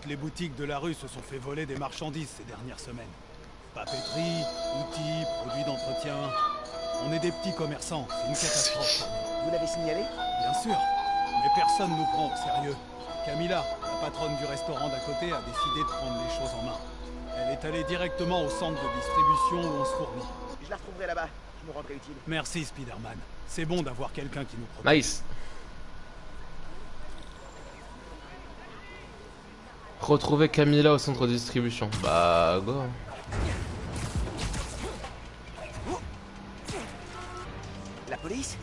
toutes les boutiques de la rue se sont fait voler des marchandises ces dernières semaines. Papeterie, outils, produits d'entretien. On est des petits commerçants, c'est une catastrophe. Vous l'avez signalé? Bien sûr, mais personne nous prend au sérieux. Camilla, la patronne du restaurant d'à côté, a décidé de prendre les choses en main. Elle est allée directement au centre de distribution où on se fournit. Je la retrouverai là-bas, je me rendrai utile. Merci Spider-Man. C'est bon d'avoir quelqu'un qui nous protège. Nice. Retrouver Camilla au centre de distribution. Bah, go. La police?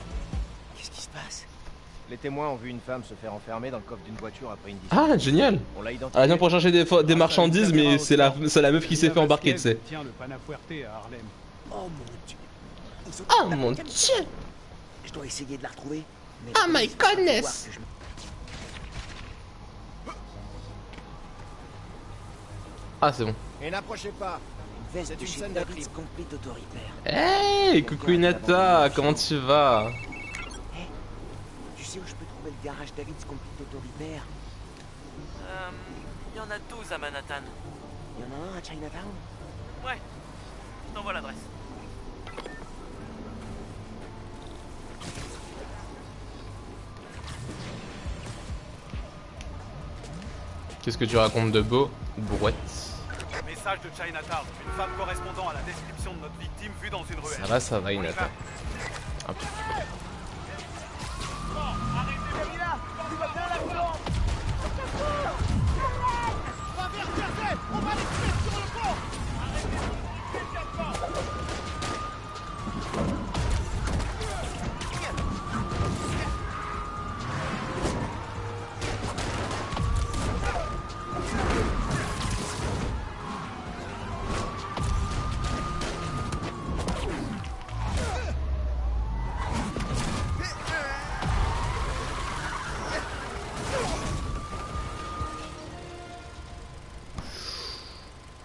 Qu'est-ce qui se passe? Les témoins ont vu une femme se faire enfermer dans le coffre d'une voiture après une dispute. Ah, génial. On l'a Elle identifiée. vient pour chercher des marchandises, mais c'est la meuf qui s'est fait embarquer, tu sais. Tiens, le Panafuerte à Harlem. Oh mon dieu. Ils ont Oh la mon Camilla. dieu. Je dois essayer de la retrouver. Mais Oh my goodness. voir que je me- Ah, c'est bon. Et n'approchez pas. Une veste C'est de une chez scène de David's crime. Complete Auto Repair. Hey, coucou Inata, comment tu vas? Tu sais où je peux trouver le garage David's Complete Auto Repair? Il y en a 12 à Manhattan. Il y en a un à Chinatown? Ouais, je t'envoie l'adresse. Qu'est-ce que tu racontes de beau, brouette? Message de Chinatown. Une femme correspondant à la description de notre victime vue dans une ruelle. Ça va, Inata. Hop.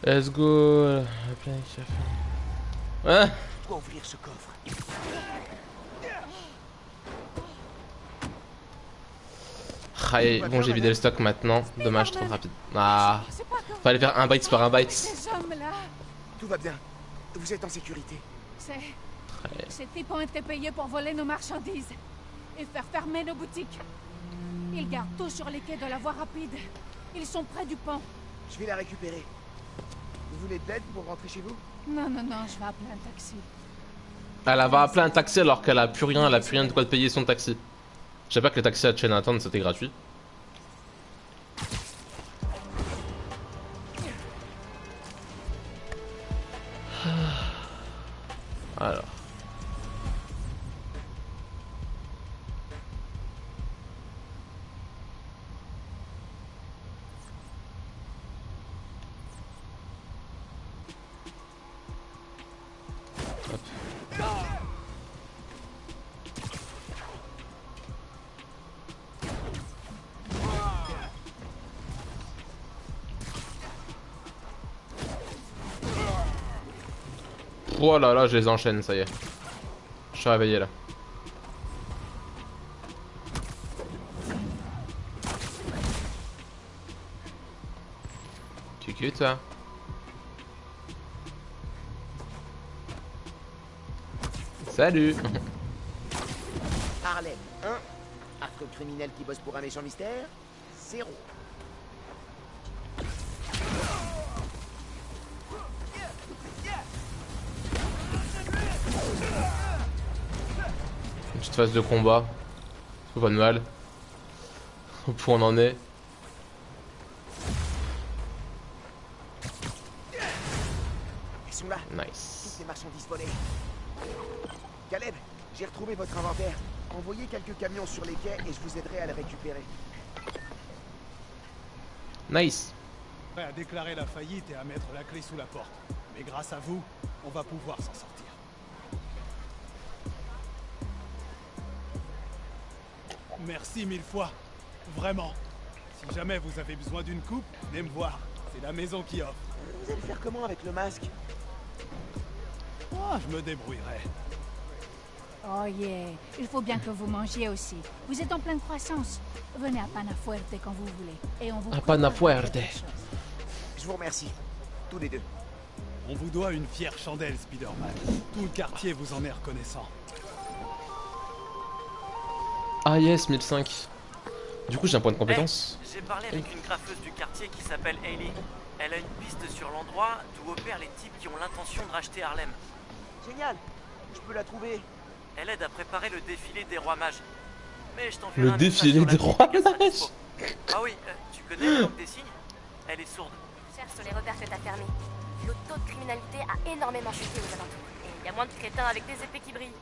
Let's go. Hein? Je dois ouvrir ce coffre. Ah, bon, j'ai vidé le stock maintenant. Dommage, trop rapide. Ah, fallait faire un byte par un byte. Ces hommes-là, Tout va bien. Vous êtes en sécurité. ces types ont été payés pour voler nos marchandises et faire fermer nos boutiques. Ils gardent tout sur les quais de la voie rapide. Ils sont près du pont. Je vais la récupérer. Vous voulez de l'aide pour rentrer chez vous? Non, non, non, je vais appeler un taxi. Elle va appeler un taxi alors qu'elle a plus rien, de quoi payer son taxi. Je sais pas que le taxi à Chinatown c'était gratuit. Alors. Oh là là, je les enchaîne, ça y est. Je suis réveillé là. Cucu, toi. Salut. Harlem, 1. Affreux criminel qui bosse pour un méchant mystère, 0. Une petite phase de combat. C'est pas de mal. Au point où on en est. Ils sont là. Nice. Toutes les marchandises volées. Caleb, j'ai retrouvé votre inventaire. Envoyez quelques camions sur les quais et je vous aiderai à les récupérer. Nice. Prêt à déclarer la faillite et à mettre la clé sous la porte. Mais grâce à vous, on va pouvoir s'en sortir. Merci 1000 fois. Vraiment. Si jamais vous avez besoin d'une coupe, venez me voir. C'est la maison qui offre. Vous allez faire comment avec le masque? Oh, je me débrouillerai. Oh yeah, il faut bien que vous mangiez aussi. Vous êtes en pleine croissance. Venez à Panafuerte quand vous voulez. Et on vous À préparera Panafuerte. quelque chose. Je vous remercie. Tous les deux. On vous doit une fière chandelle, Spider-Man. Tout le quartier vous en est reconnaissant. Ah yes, 1005. Du coup, j'ai un point de compétence. J'ai parlé avec une graffeuse du quartier qui s'appelle Hailey. Elle a une piste sur l'endroit d'où opèrent les types qui ont l'intention de racheter Harlem. Génial. Je peux la trouver. Elle aide à préparer le défilé des rois mages. Mais je t'enverrai Le un message défilé sur la des fille rois qui sera mages. dispo. Ah oui, tu connais la langue des signes? Elle est sourde. Cherche sur les repères que t'as fermés. Le taux de criminalité a énormément chuté aux alentours. Et il y a moins de crétins avec des épées qui brillent.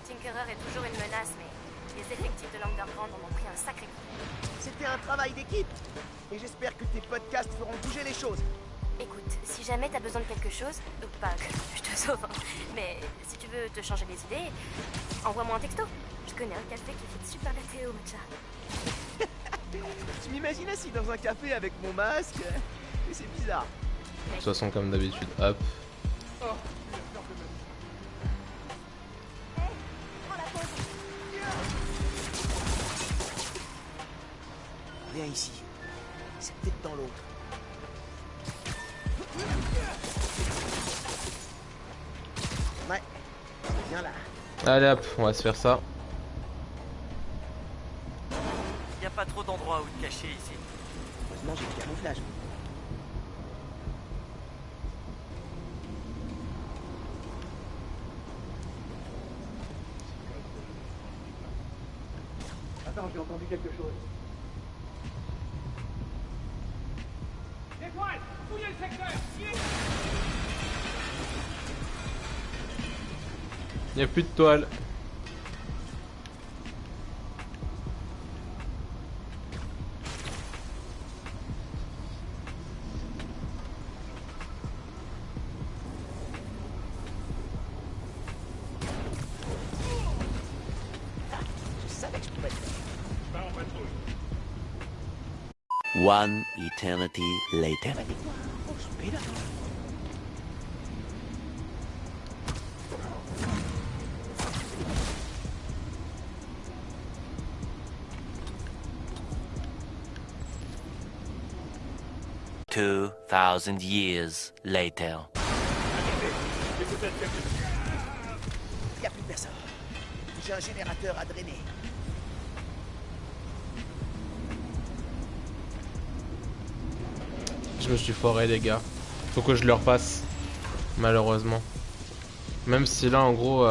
Tinkerer est toujours une menace, mais les effectifs de l'Underground en ont pris un sacré coup. C'était un travail d'équipe. Et j'espère que tes podcasts feront bouger les choses. Écoute, si jamais t'as besoin de quelque chose, pas que je te sauve, hein, mais si tu veux te changer les idées, envoie-moi un texto. Je connais un café qui fait super latte au matcha. Je m'imagine assis dans un café avec mon masque. Et c'est bizarre. De toute façon, comme d'habitude, hop. Viens ici. C'est peut-être dans l'autre. Ouais. Viens là. Allez hop, on va se faire ça. Y a pas trop d'endroits où te cacher ici. Heureusement, j'ai le camouflage. Attends, j'ai entendu quelque chose. Étoile, fouillez le secteur. Y a plus de toile. Je savais que je pouvais le faire. One eternity later. Oh, je vais là. 2000 years later. Il n'y a plus personne. J'ai un générateur à drainer. Je me suis foré, les gars. Faut que je le repasse. Malheureusement. Même si là, en gros...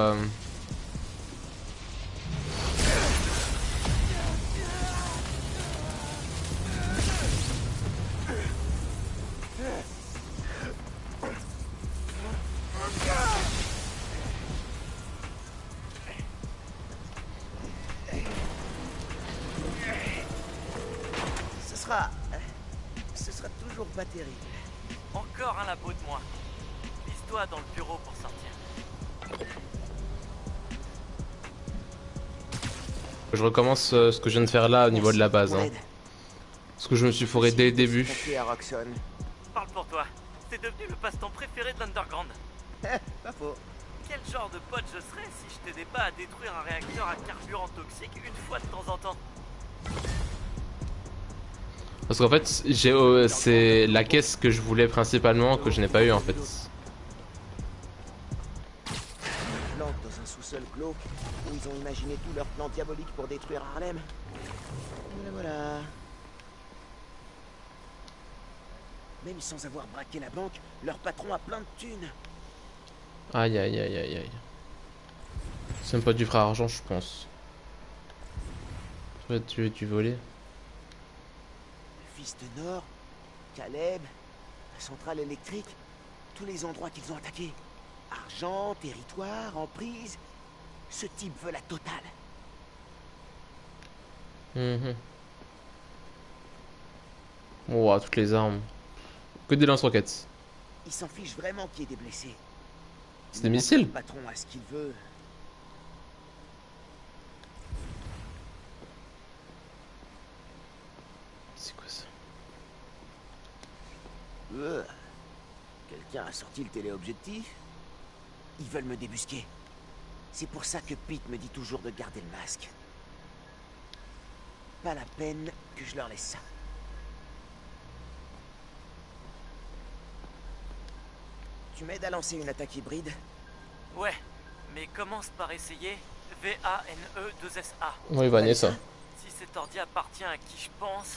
Ce sera toujours pas terrible. Encore un labo de moi. Lise-toi dans le bureau pour sortir. Je recommence ce que je viens de faire là au niveau de la base. Hein. Parce que je me suis foré dès le début. Parle pour toi. C'est devenu le passe-temps préféré de l'Underground. Pas faux. Quel genre de pote je serais si je t'aidais pas à détruire un réacteur à carburant toxique une fois de temps en temps? Parce qu'en fait, c'est la caisse que je voulais principalement que je n'ai pas eu en fait. Planque dans un sous-sol glauque où ils ont imaginé tout leur plan diabolique pour détruire Harlem. Voilà. Même sans avoir braqué la banque, leur patron a plein de thunes. Aïe aïe aïe aïe aïe. C'est même pas du vrai argent, je pense. Tu veux voler. Le fils de Nord, Caleb, la centrale électrique, tous les endroits qu'ils ont attaqués. Argent, territoire, emprise. Ce type veut la totale. Oh, toutes les armes. Que des lance-roquettes. Il s'en fiche vraiment qu'il y ait des blessés. C'est des missiles. Le patron a ce qu'il veut. C'est quoi ça? Quelqu'un a sorti le téléobjectif. Ils veulent me débusquer. C'est pour ça que Pete me dit toujours de garder le masque. Pas la peine que je leur laisse ça. Tu m'aides à lancer une attaque hybride? Ouais, mais commence par essayer VANE2SA. Oui, Vanessa. Si cet ordi appartient à qui je pense...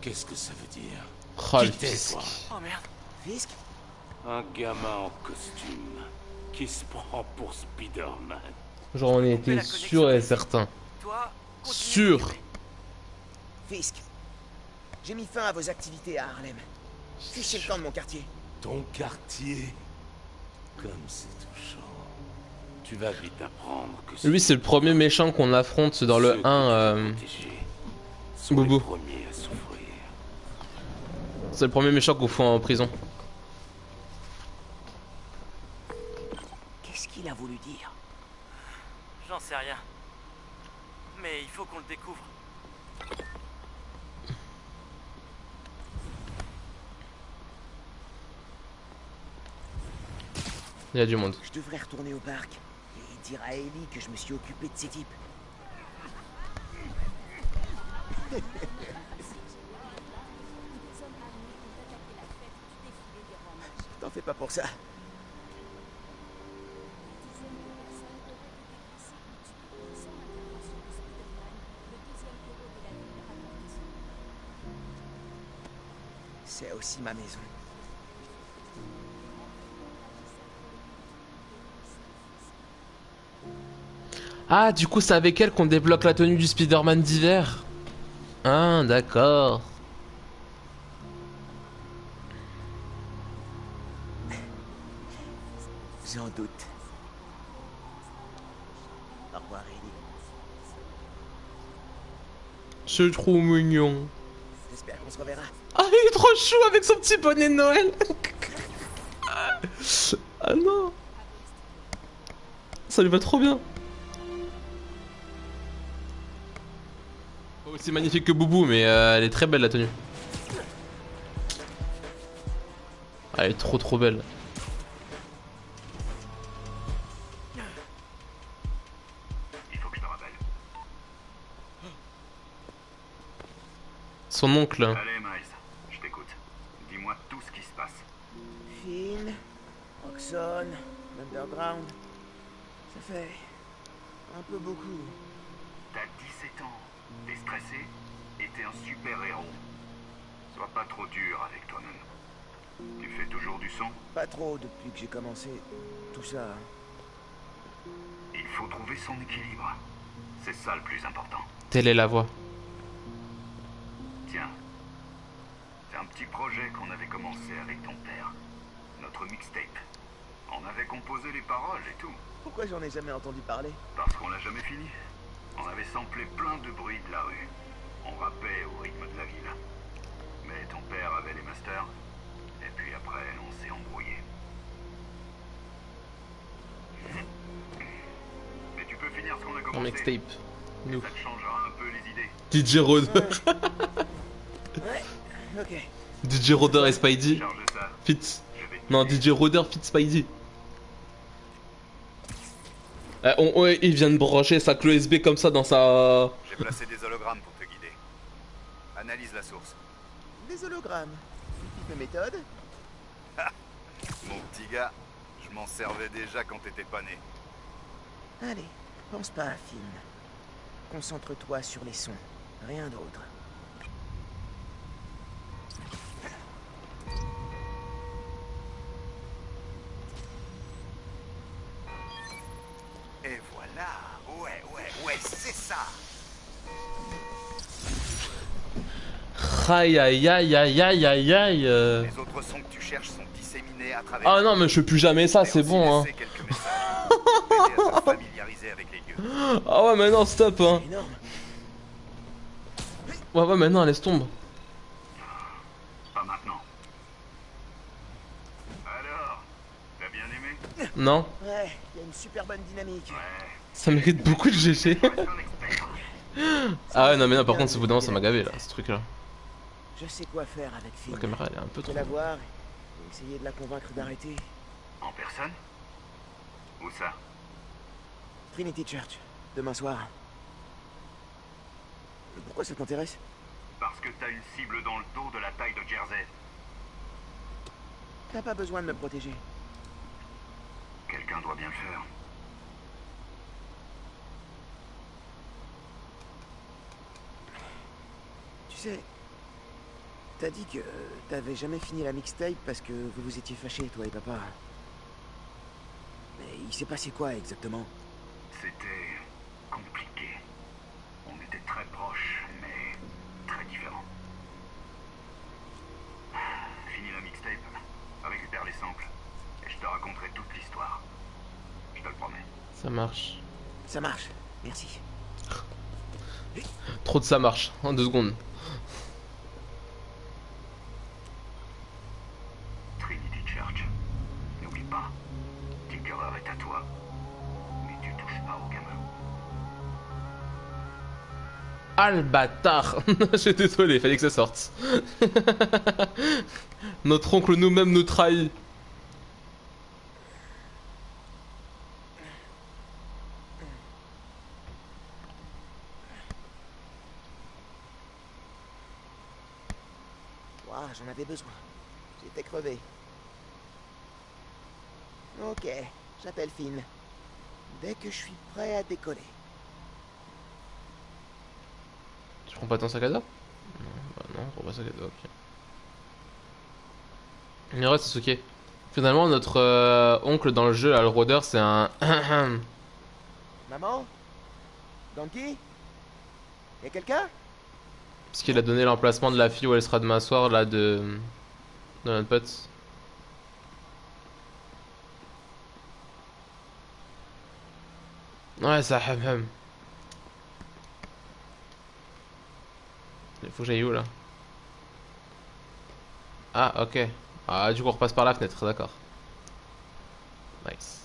Qu'est-ce que ça veut dire? Oh, le Qui t'es, fisc. toi? Oh merde. Fisk? Un gamin en costume qui se prend pour Spider-Man. Genre, on était sûr et certain. Toi, continue Sûr. de tirer. Fisk. J'ai mis fin à vos activités à Harlem. Fichez le camp de mon quartier. Ton quartier. Comme c'est touchant. Tu vas vite apprendre que Lui, c'est le premier méchant qu'on affronte dans le 1. Boubou. Premier à souffrir. C'est le premier méchant qu'on fout en prison. Qu'est-ce qu'il a voulu dire? J'en sais rien. Mais il faut qu'on le découvre. Il y a du monde. Je devrais retourner au parc et dire à Ellie que je me suis occupé de ces types. T'en fais pas pour ça. C'est aussi ma maison. Ah, du coup, c'est avec elle qu'on débloque la tenue du Spider-Man d'hiver. Ah, d'accord. J'en doute. Au revoir, Ellie. C'est trop mignon. J'espère qu'on se reverra. Ah, il est trop chou avec son petit bonnet de Noël. Ah non. Ça lui va trop bien. Pas aussi magnifique que Boubou, mais elle est très belle la tenue. Elle est trop belle. Il faut que je te rappelle. Son oncle. Allez, Miles, je t'écoute. Dis-moi tout ce qui se passe. Finn, Roxxon, l'Underground. Ça fait un peu beaucoup. T'as 17 ans, t'es stressé et t'es un super-héros. Sois pas trop dur avec toi-même. Tu fais toujours du sang? Pas trop depuis que j'ai commencé tout ça. Il faut trouver son équilibre. C'est ça le plus important. Telle est la voix. Tiens, c'est un petit projet qu'on avait commencé avec ton père. Notre mixtape. On avait composé les paroles et tout. Pourquoi j'en ai jamais entendu parler? Parce qu'on l'a jamais fini. On avait samplé plein de bruits de la rue. On rappait au rythme de la ville. Mais ton père avait les masters. Et puis après, on s'est embrouillé. Mais tu peux finir ce qu'on a En commencé. mixtape. Nous. Ça te changera un peu les idées. DJ Rod. Ouais, ok. DJ Roder et Spidey. Charge ça. Fit. Je vais te Non, guider. DJ Roder, Fit Spidey. Ouais, il vient de brancher sa clé USB comme ça dans sa... J'ai placé des hologrammes pour te guider. Analyse la source. Des hologrammes. Une méthode? Mon petit gars, je m'en servais déjà quand t'étais pas né. Allez, pense pas à Finn. Concentre-toi sur les sons, rien d'autre. Et voilà. Ouais, c'est ça. Aïe aïe aïe aïe aïe aïe aïe. Les autres sons que tu cherches sont disséminés à travers. Ah non, mais je fais plus jamais ça, c'est bon hein. Quelques messages pour t'aider à te familiariser avec les lieux. Ah ouais, mais non, stop hein. C'est énorme. Ouais, mais non, laisse tomber. Pas maintenant. Alors, t'as bien aimé? Non, Ouais, il y a une super bonne dynamique. Ouais. ça mérite beaucoup de GG. Reste un expert. Ah ouais, non, mais non, par contre, au bout d'un moment, ça m'a gavé là, ce truc là. Je sais quoi faire avec Finn. La caméra, elle est un peu Je trop. vais la voir et essayer de la convaincre d'arrêter. En personne? Où ça? Trinity Church, demain soir. Pourquoi ça t'intéresse? Parce que t'as une cible dans le dos de la taille de Jersey. T'as pas besoin de me protéger. Quelqu'un doit bien le faire. Tu sais, t'as dit que t'avais jamais fini la mixtape parce que vous vous étiez fâchés, toi et papa. Mais il s'est passé quoi exactement? C'était compliqué. On était très proches, mais très différents. Fini la mixtape, récupère les samples, et je te raconterai toute l'histoire. Je te le promets. Ça marche. Ça marche, merci. Trop de ça marche, en 2 secondes. Trinity Church. N'oublie pas, Tinkerer est à toi, mais tu touches pas au gamin. Ah le bâtard. Je suis désolé, fallait que ça sorte. Notre oncle nous-mêmes nous trahit. Ouah, j'en avais besoin. J'étais crevé. Ok, j'appelle Finn. Dès que je suis prêt à décoller. Tu prends pas ton sac à dos? Non, bah non, je prends pas sac à dos, ok. Mais ouais, Sasuke. Finalement, notre oncle dans le jeu, là, le rôdeur, c'est un... Maman? Donkey? Y'a quelqu'un? Parce qu'il a donné l'emplacement de la fille où elle sera demain soir, là, de notre pote. Ouais, ça ham. Il faut que j'aille où, là? Ah, ok. Ah, du coup, on repasse par la fenêtre, d'accord. Nice.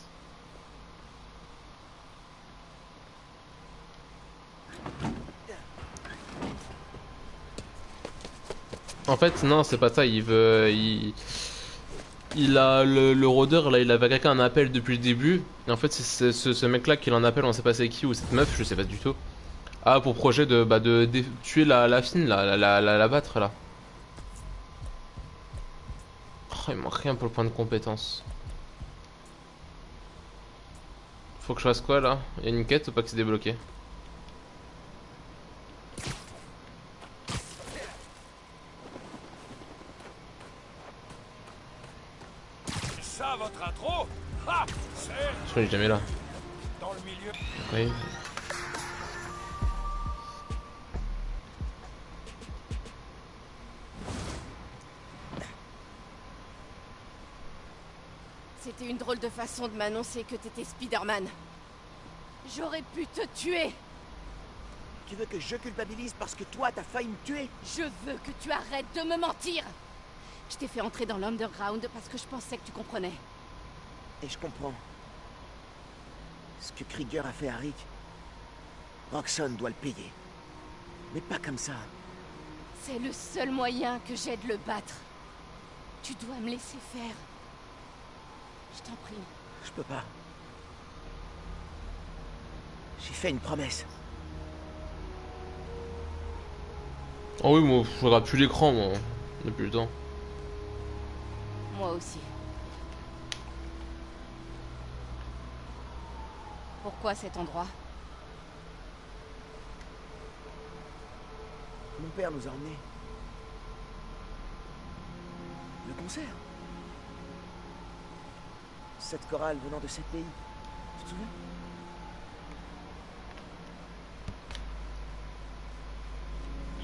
En fait, non, c'est pas ça. Il veut. Il a le rôdeur, là, il avait quelqu'un un appel depuis le début. Et en fait, c'est ce mec-là qui l'en appelle, on sait pas c'est qui, ou cette meuf, je sais pas du tout. Ah, pour projet de tuer la fine, là, la battre, là. Oh, il manque rien pour le point de compétence. Faut que je fasse quoi, là? Il y a une quête ou pas qui s'est débloquée? Ça, votre intro? Ah, c'est Je crois qu'il est jamais là. dans le milieu. Oui. C'était une drôle de façon de m'annoncer que t'étais Spider-Man. J'aurais pu te tuer. Tu veux que je culpabilise parce que toi, t'as failli me tuer? Je veux que tu arrêtes de me mentir. Je t'ai fait entrer dans l'Underground parce que je pensais que tu comprenais. Et je comprends. Ce que Krieger a fait à Rick, Roxxon doit le payer. Mais pas comme ça. C'est le seul moyen que j'ai de le battre. Tu dois me laisser faire. Je t'en prie. Je peux pas. J'ai fait une promesse. Oh oui, moi, je regarde plus l'écran, moi. Depuis le temps. Moi aussi. Pourquoi cet endroit? Mon père nous a emmenés. Le concert. Cette chorale venant de 7 pays. Tu te souviens?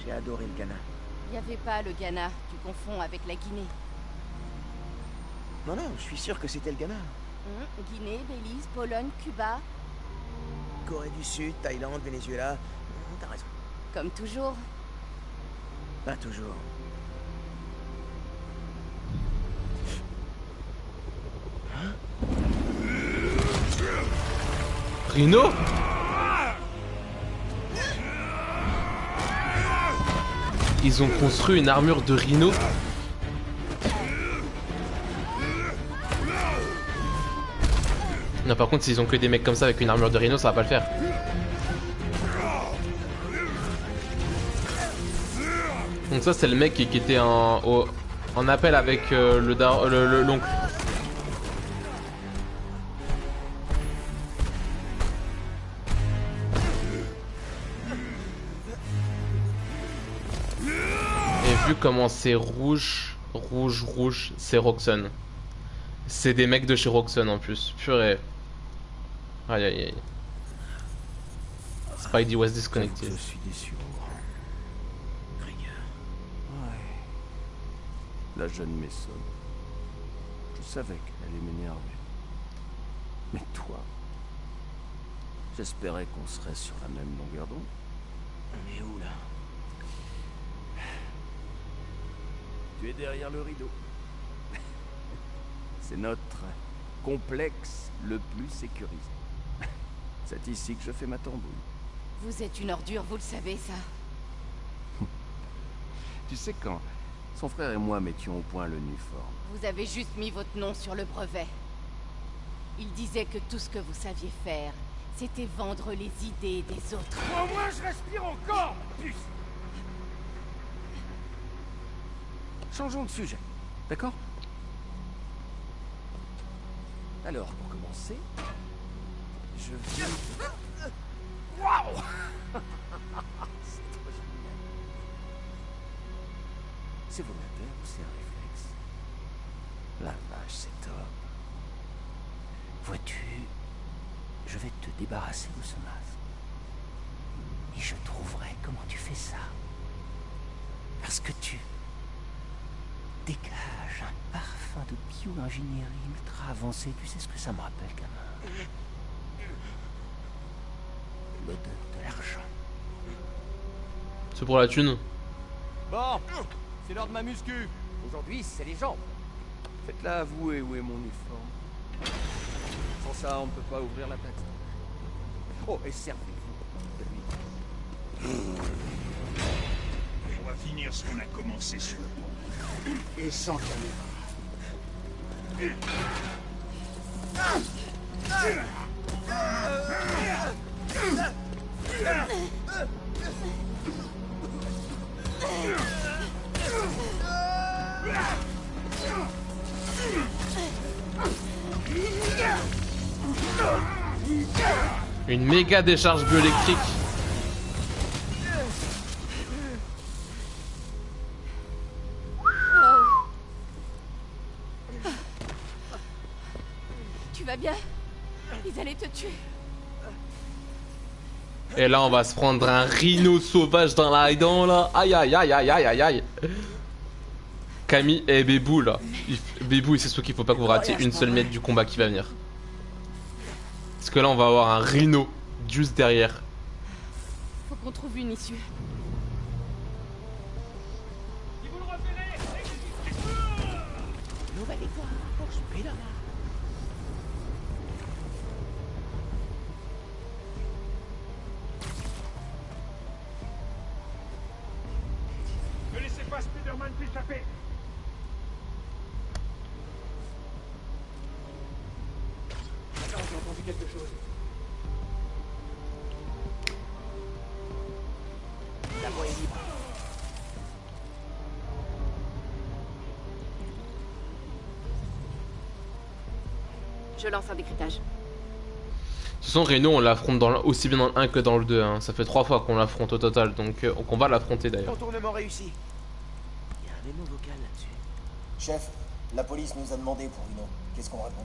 J'ai adoré le Ghana. Il n'y avait pas le Ghana, tu confonds avec la Guinée. Non, non, je suis sûr que c'était le Ghana. Guinée, Belize, Pologne, Cuba. Corée du Sud, Thaïlande, Venezuela. T'as raison. Comme toujours. Pas toujours. Rhino? Ils ont construit une armure de Rhino. Non, par contre, s'ils ont que des mecs comme ça avec une armure de Rhino, ça va pas le faire. Donc ça, c'est le mec qui était en appel avec l'oncle. Et vu comment c'est rouge, c'est Roxxon. C'est des mecs de chez Roxxon en plus. Purée. Aïe aïe aïe. Spidey was disconnected. Je suis déçu, Krieger. Ouais. La jeune Mason. Je savais qu'elle allait m'énerver. Mais toi, j'espérais qu'on serait sur la même longueur d'onde. On est où, là? Tu es derrière le rideau. C'est notre complexe le plus sécurisé. C'est ici que je fais ma tambouille. Vous êtes une ordure, vous le savez, ça. Tu sais, quand son frère et moi mettions au point le Nuform, Vous avez juste mis votre nom sur le brevet. Il disait que tout ce que vous saviez faire, c'était vendre les idées des autres. Au moins, je respire encore, puce. changeons de sujet, d'accord? Alors, pour commencer, je vais... Waouh. C'est trop génial. C'est volontaire ou c'est un réflexe? La vache, c'est top. Vois-tu, je vais te débarrasser de ce masque. Et je trouverai comment tu fais ça. Parce que tu dégages un parfum de bio-ingénierie ultra avancé. Tu sais ce que ça me rappelle, gamin? L'odeur de l'argent. C'est pour la thune. Bon, c'est l'heure de ma muscu. Aujourd'hui, c'est les jambes. Faites-la avouer où est mon uniforme. Sans ça, on ne peut pas ouvrir la platine. Oh, et servez-vous de lui. On va finir ce qu'on a commencé sur le pont. Et sans caméra. Une méga décharge bioélectrique. Tu vas bien? Ils allaient te tuer. Et là on va se prendre un rhino sauvage dans la dent là. Aïe aïe aïe aïe aïe aïe aïe. Camille et Bébou là. Bébou c'est sûr qu'il faut pas que vous ratiez une seule miette du combat qui va venir. Parce que là on va avoir un rhino juste derrière. Faut qu'on trouve une issue. Ne laissez pas Spider-Man s'échapper. Attends, j'ai entendu quelque chose. La voie est libre. Je lance un décryptage. De toute façon Rhino on l'affronte aussi bien dans le 1 que dans le 2 hein. Ça fait 3 fois qu'on l'affronte au total. Donc on va l'affronter d'ailleurs. Contournement réussi. Il y a un mémo vocal là-dessus. Chef, la police nous a demandé pour Rhino. Qu'est-ce qu'on répond?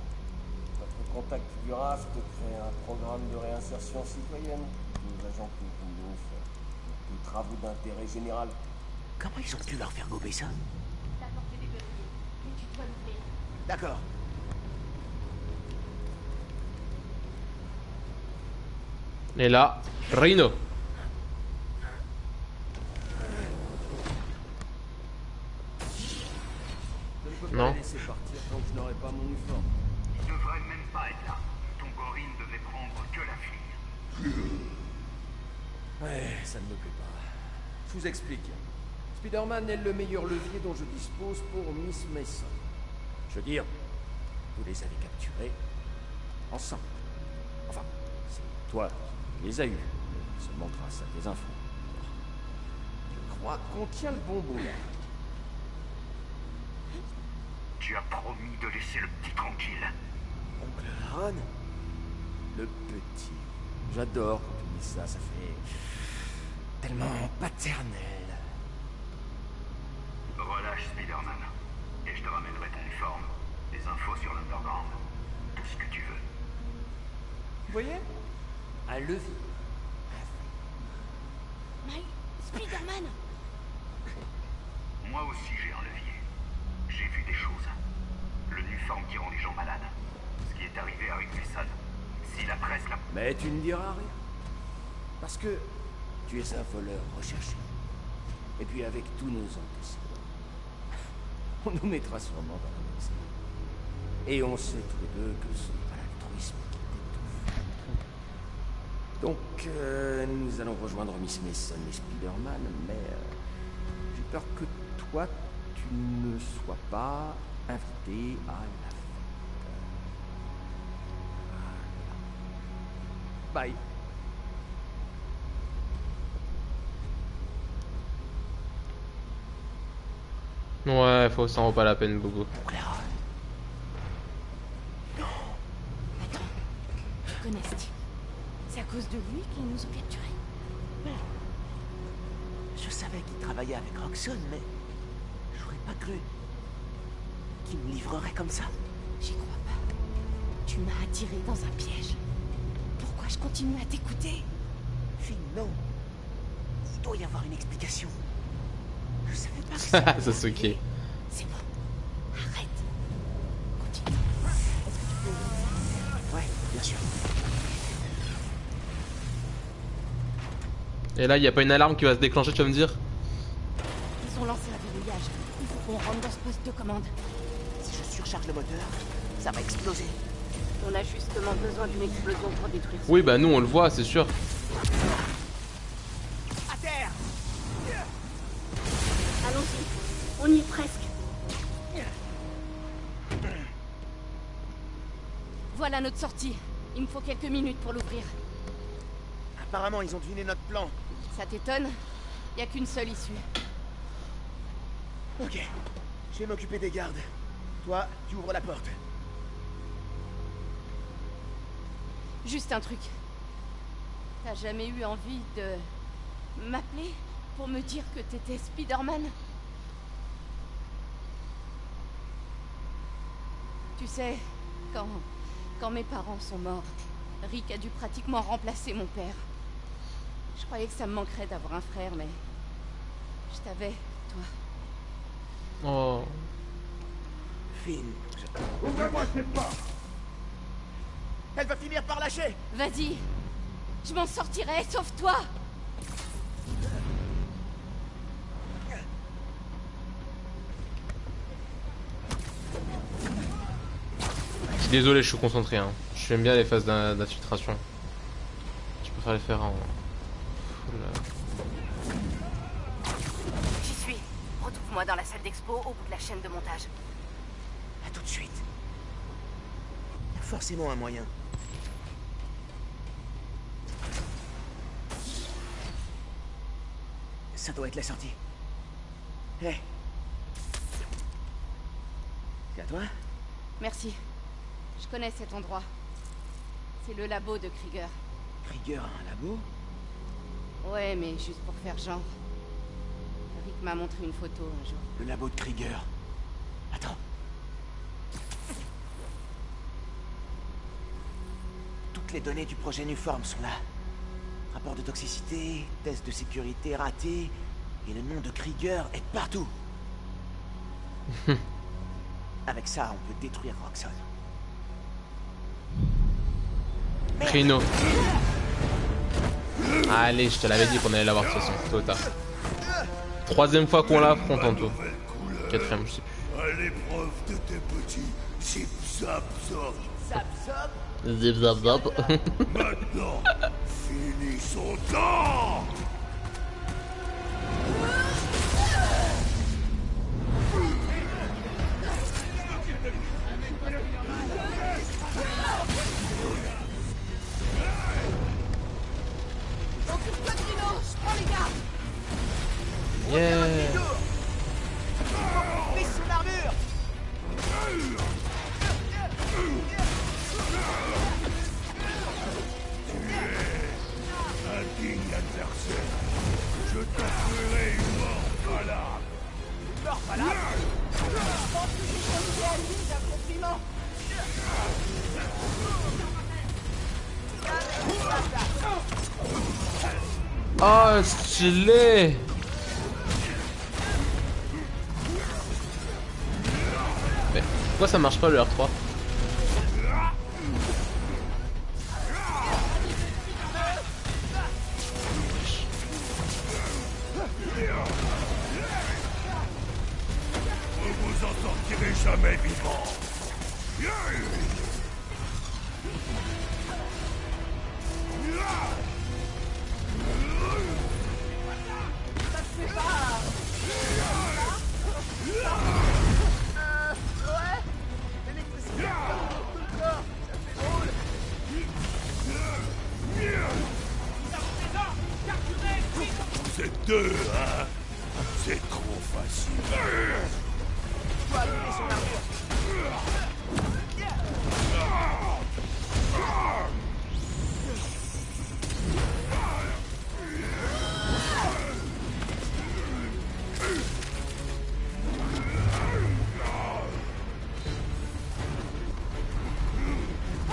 Votre contact du RAFT crée un programme de réinsertion citoyenne. Nos agents Kingpin font des travaux d'intérêt général. Comment ils ont pu leur faire gober ça? D'accord. Et là, Rhino. Je ne peux pas Non. les laisser partir tant que je n'aurai pas mon uniforme. Il devrait même pas être là. Ton gorille ne devait prendre que la fille. Ouais, ça ne me plaît pas. Je vous explique. Spider-Man est le meilleur levier dont je dispose pour Miss Mason. Je veux dire, vous les avez capturés, ensemble. Enfin, c'est toi qui les as eus, seulement grâce à tes infos. Je crois qu'on tient le bon bout là. Tu as promis de laisser le petit tranquille. Oncle Aaron? Le petit. J'adore quand tu dis ça, ça fait tellement paternel. Relâche Spider-Man, et je te ramènerai ton uniforme, des infos sur l'Underground, tout ce que tu veux. Vous voyez? Un levier. My Spider-Man! Moi aussi j'ai un levier. J'ai vu des choses. Le uniforme qui rend les gens malades. Ce qui est arrivé à Rick Wilson. Si la presse l'a... Mais tu ne diras rien. Parce que tu es un voleur recherché. Et puis avec tous nos antécédents, on nous mettra sûrement dans la même série. Et on sait tous les deux que ce n'est pas l'altruisme qui t'étouffe. Donc, nous allons rejoindre Miss Mason et Spider-Man, mais j'ai peur que toi, tu ne sois pas invité à la fête. Bye. Ouais, faut ça en vaut pas la peine, Bogo. Attends, je connais Steve. C'est à cause de lui qu'ils nous ont capturés. Je savais qu'il travaillait avec Roxxon, mais j'aurais pas cru qu'il me livrerait comme ça. J'y crois pas. Tu m'as attiré dans un piège. Pourquoi je continue à t'écouter? Finn, non. Il doit y avoir une explication. Je savais pas que ça... Sasuke. C'est bon. Arrête. Continue. Est-ce que tu peux ouvrir ça? Ouais, bien sûr. Et là, y a pas une alarme qui va se déclencher, tu vas me dire? Ils ont lancé un verrouillage. Il faut qu'on rentre dans ce poste de commande. Si je surcharge le moteur, ça va exploser. On a justement besoin d'une explosion pour détruire ça. Oui, bah nous on le voit, c'est sûr. À terre! Allons-y. On y est presque. Voilà notre sortie. Il me faut quelques minutes pour l'ouvrir. Apparemment, ils ont deviné notre plan. Ça t'étonne? Y a qu'une seule issue. Ok. Je vais m'occuper des gardes. Toi, tu ouvres la porte. Juste un truc. T'as jamais eu envie de m'appeler pour me dire que t'étais Spider-Man? Tu sais, quand mes parents sont morts, Rick a dû pratiquement remplacer mon père. Je croyais que ça me manquerait d'avoir un frère, mais je t'avais, toi. Oh. Finn, ouvre-moi cette porte! Elle va finir par lâcher! Vas-y! Je m'en sortirai, sauve-toi! Je suis désolé, je suis concentré. Hein. J'aime bien les phases d'infiltration. Je préfère les faire en... J'y suis. Retrouve-moi dans la salle d'expo au bout de la chaîne de montage. À tout de suite. Il y a forcément un moyen. Ça doit être la sortie. Hé. C'est à toi? Merci. Je connais cet endroit. C'est le labo de Krieger. Krieger a un labo? Ouais, mais juste pour faire genre. Rick m'a montré une photo un jour. Le labo de Krieger. Attends. Toutes les données du projet Nuform sont là. Rapport de toxicité, test de sécurité raté, et le nom de Krieger est partout. Avec ça, on peut détruire Roxxon. Rhino. Allez, je te l'avais dit qu'on allait l'avoir de toute façon, tôt ou tard. Troisième fois qu'on l'affronte en tout. Quatrième, je sais plus. À l'épreuve de tes petits zip zap zop. Zap zop. Zip zap zop. Maintenant, finis son temps. Oh, stylé! Mais pourquoi ça marche pas le R3? Vous en sortirez jamais vivant. Vous êtes deux, hein? C'est trop facile. Faut appuyer son armure.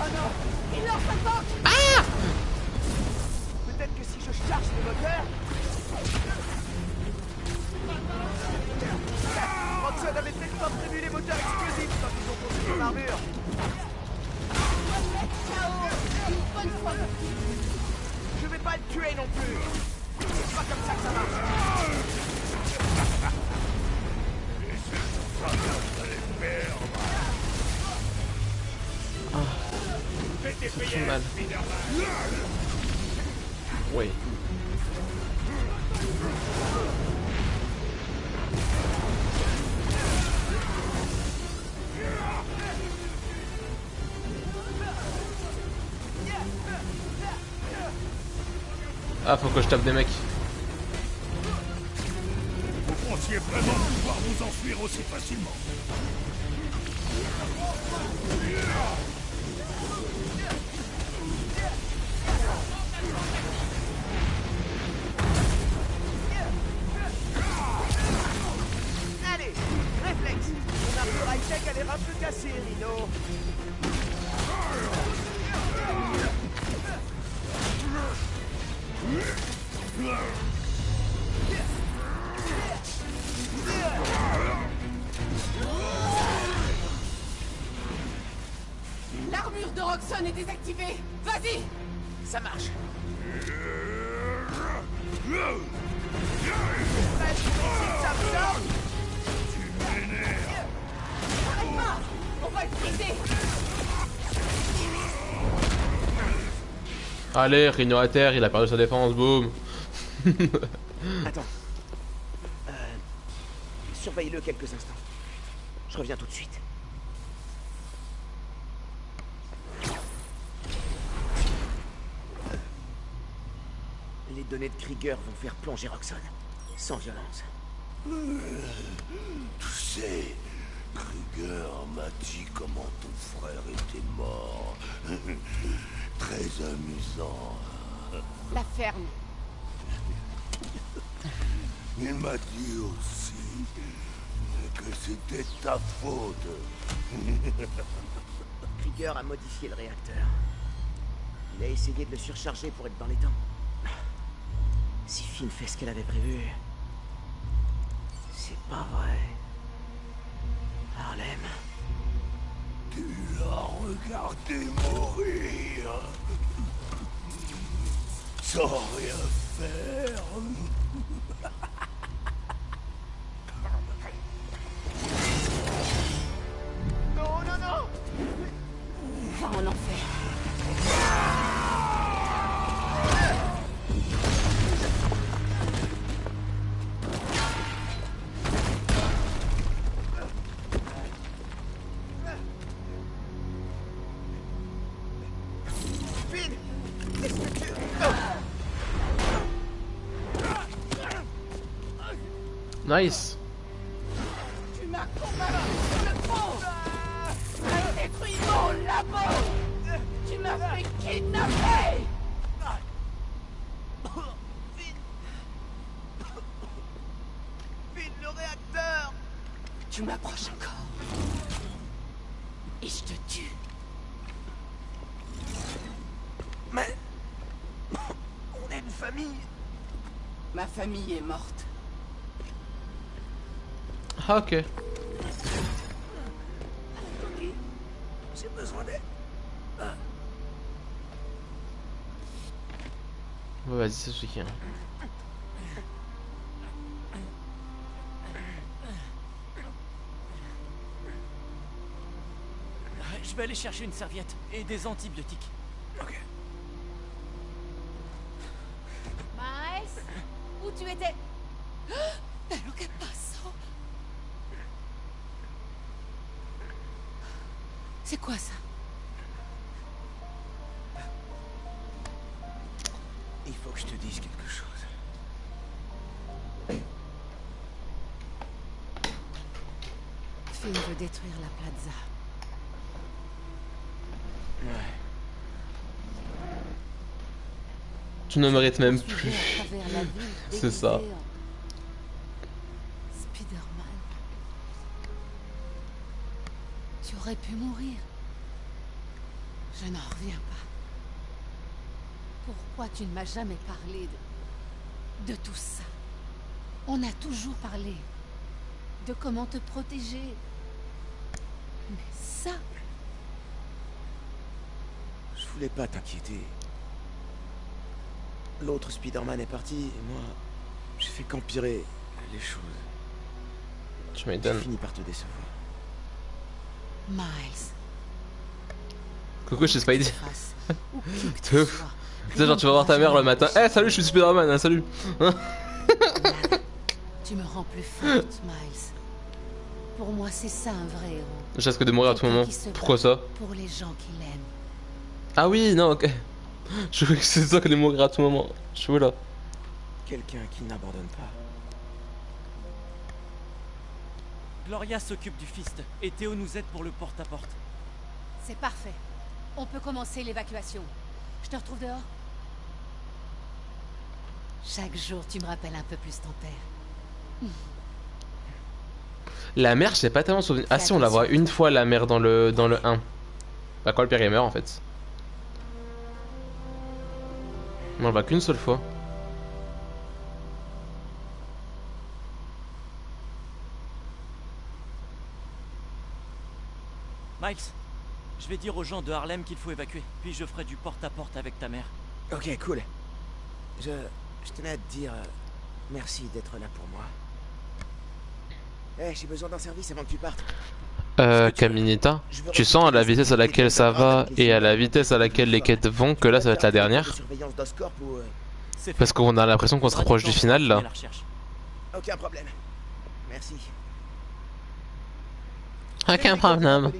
Oh non! Il lance un tank! Ah! Peut-être que si je charge le moteur... Roxxon avait peut-être pas prévu les moteurs explosifs quand ils ont construit son armure. Une bonne fois! Je vais pas le tuer non plus. C'est pas comme ça que ça marche. Ça fait mal. Oui. Ah, faut que je tape des mecs. Vous pensiez vraiment pouvoir vous enfuir aussi facilement? Allez, réflexe. Mon armure high-tech a l'air un peu cassée, Rhino. L'armure de Roxxon est désactivée! Vas-y! Ça marche. Arrête pas! On va le briser! Allez, Rhino à terre, il a perdu sa défense, boum. Attends. Surveille-le quelques instants. Je reviens tout de suite. Les données de Krieger vont faire plonger Roxxon. Sans violence. Tu sais, Krieger m'a dit comment ton frère était mort. Très amusant. La ferme. Il m'a dit aussi que c'était ta faute. Krieger a modifié le réacteur. Il a essayé de le surcharger pour être dans les temps. Si Finn fait ce qu'elle avait prévu... C'est pas vrai. Harlem... Tu l'as regardé mourir. Sans rien faire. Non, non, non! Va en enfer. Finn! Qu'est-ce que tu... Nice. Tu m'as convaincu le faux! Tu as détruit mon labo! Tu m'as fait kidnapper! Finn, le réacteur! Tu m'approches encore. Et je te tue. Mais famille. Ma famille est morte. Ah ok. J'ai besoin d'aide. Ouais, vas-y, c'est ce qui est. Je vais aller chercher une serviette et des antibiotiques. Ok. Miles, où tu étais? Pero que pasó? C'est quoi ça? Il faut que je te dise quelque chose. Finn veut détruire la plaza. Ouais. Tu ne mérites même plus. C'est ça. Spider-Man. Tu aurais pu mourir. Je n'en reviens pas. Pourquoi tu ne m'as jamais parlé de tout ça? On a toujours parlé de comment te protéger. Mais ça... Je voulais pas t'inquiéter. L'autre Spider-Man est parti et moi, j'ai fait qu'empirer les choses. Tu m'étonnes. J'ai fini par te décevoir. Miles. Coucou, je suis Spidey. Tu sais, genre, tu vas voir ta mère le matin. Eh, salut, je suis Spider-Man, hein, salut. Tu me rends plus forte, Miles. Pour moi, c'est ça un vrai héros. Je risque de mourir à tout moment. Pourquoi ça? Pour les gens qui l'aiment. Ah oui, non, ok. Je crois que c'est ça que de mourir à tout moment. Je suis où là? Quelqu'un qui n'abandonne pas. Gloria s'occupe du fist et Théo nous aide pour le porte-à-porte. C'est parfait. On peut commencer l'évacuation. Je te retrouve dehors? Chaque jour, tu me rappelles un peu plus ton père. La mère, je sais pas tellement souvenir. Ah si, on la voit une fois la mère dans le 1. Bah quand le père est meurt en fait. Mais on le voit qu'une seule fois. Miles, je vais dire aux gens de Harlem qu'il faut évacuer, puis je ferai du porte-à-porte avec ta mère. Ok, cool. Je tenais à te dire merci d'être là pour moi. Eh, j'ai besoin d'un service avant que tu partes. Caminita, tu sens à la vitesse à laquelle ça va et à la vitesse à laquelle les quêtes vont que là ça va être la dernière? Parce qu'on a l'impression qu'on se rapproche du final là. Aucun problème. Merci. Aucun problème.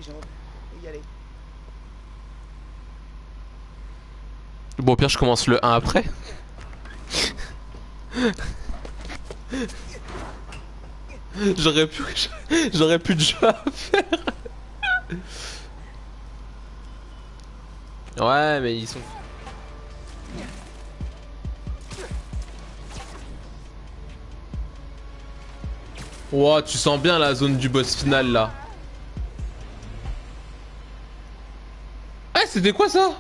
Bon, au pire, je commence le 1 après. J'aurais plus de jeu à faire. Ouais, mais ils sont... Wow, tu sens bien la zone du boss final là. Ah, c'était quoi ça?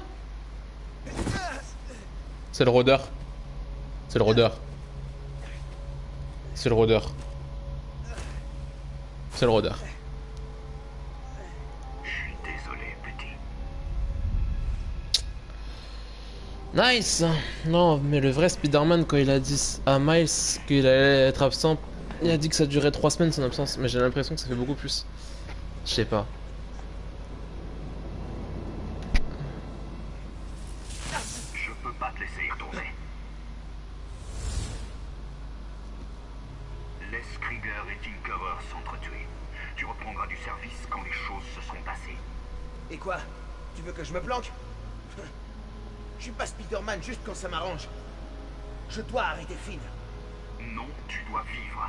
C'est le rôdeur. C'est le rôdeur. C'est le rôdeur. C'est le rôdeur. Je suis désolé, petit. Nice. Non, mais le vrai Spider-Man, quand il a dit à Miles qu'il allait être absent, il a dit que ça durait 3 semaines son absence. Mais j'ai l'impression que ça fait beaucoup plus. Je sais pas. Je peux pas te laisser y retourner. Laisse Krieger et Tinkerer s'entretuer. Tu reprendras du service quand les choses se seront passées. Et quoi? Tu veux que je me planque? Je suis pas Spider-Man juste quand ça m'arrange. Je dois arrêter Finn. Non, tu dois vivre.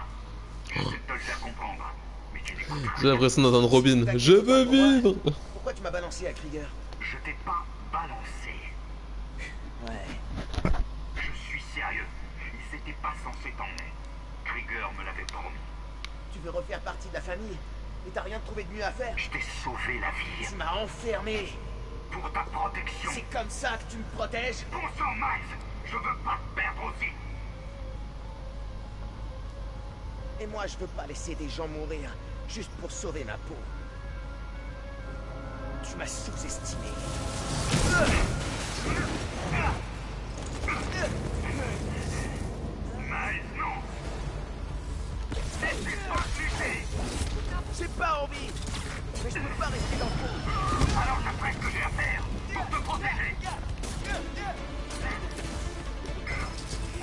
J'essaie de te le faire comprendre, mais tu n'écoutes pas. J'ai l'impression d'entendre Robin. Je veux vivre. Pourquoi tu m'as balancé à Krieger? Je t'ai pas balancé. Ouais. Je suis sérieux. Ils étaient pas censés t'emmener. Krieger me l'avait promis. Tu veux refaire partie de la famille et t'as rien trouvé de mieux à faire? Je t'ai sauvé la vie. Tu m'as enfermé. pour ta protection. C'est comme ça que tu me protèges? Bon sang, Miles, je veux pas te perdre aussi. Et moi, je veux pas laisser des gens mourir juste pour sauver ma peau. Tu m'as sous-estimé. Miles, non. Laisse-les pas lutter. J'ai pas envie. Mais je peux pas rester dans le fond. Alors je ferai ce que j'ai à faire pour te protéger.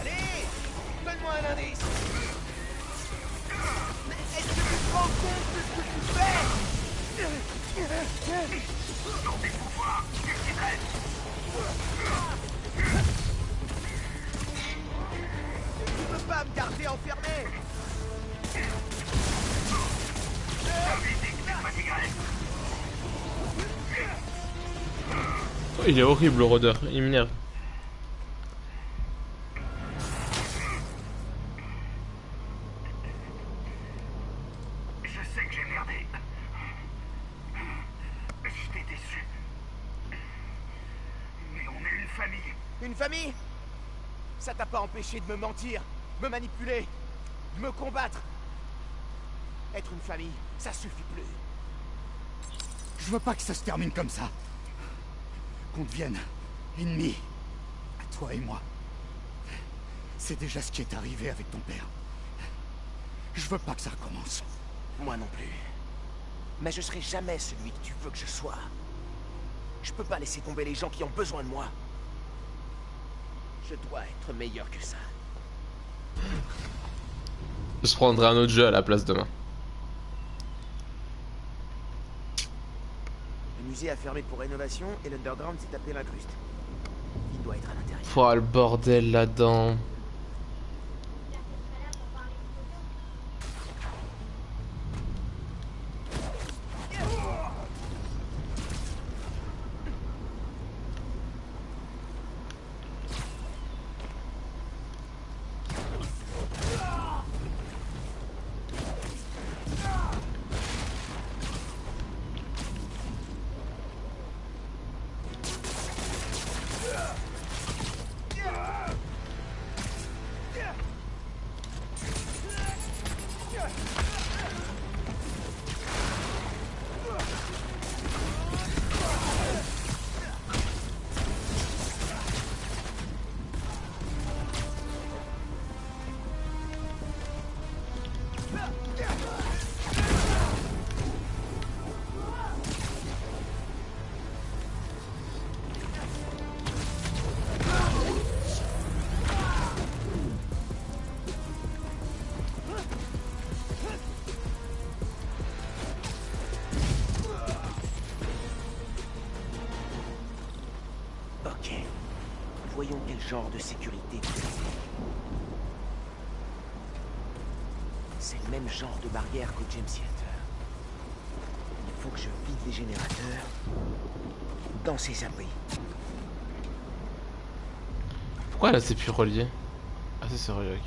Allez, donne-moi un indice. Mais est-ce que tu te rends compte de ce que tu fais? Dans tes pouvoirs, qu'est-ce qui te reste? Tu peux pas me garder enfermé. Oh, il est horrible le rôdeur, il m'énerve. Je sais que j'ai merdé. Je t'ai déçu. Mais on est une famille. Une famille? Ça t'a pas empêché de me mentir, me manipuler, de me combattre. Être une famille, ça suffit plus. Je veux pas que ça se termine comme ça. Qu'on devienne ennemis. À toi et moi. C'est déjà ce qui est arrivé avec ton père. Je veux pas que ça recommence. Moi non plus. Mais je serai jamais celui que tu veux que je sois. Je peux pas laisser tomber les gens qui ont besoin de moi. Je dois être meilleur que ça. Je prendrai un autre jeu à la place demain. Le musée a fermé pour rénovation et l'Underground s'est tapé l'incruste. Il doit être à l'intérieur. Oh le bordel là-dedans. Voyons quel genre de sécurité vous avez. C'est le même genre de barrière qu'au James Theater. Il faut que je vide les générateurs dans ces abris. Pourquoi là c'est plus relié? Ah ça c'est relié, ok.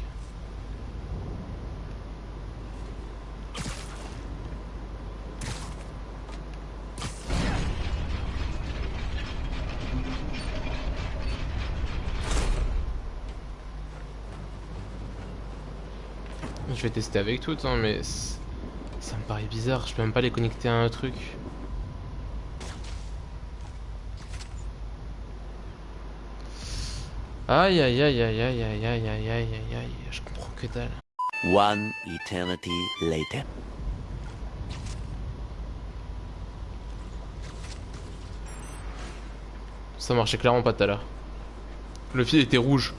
Je vais tester avec tout, hein, mais ça me paraît bizarre, je peux même pas les connecter à un truc. Aïe aïe aïe aïe aïe aïe aïe aïe aïe aïe aïe, je comprends que dalle. One eternity later. Ça marchait clairement pas tout à l'heure. Le fil était rouge.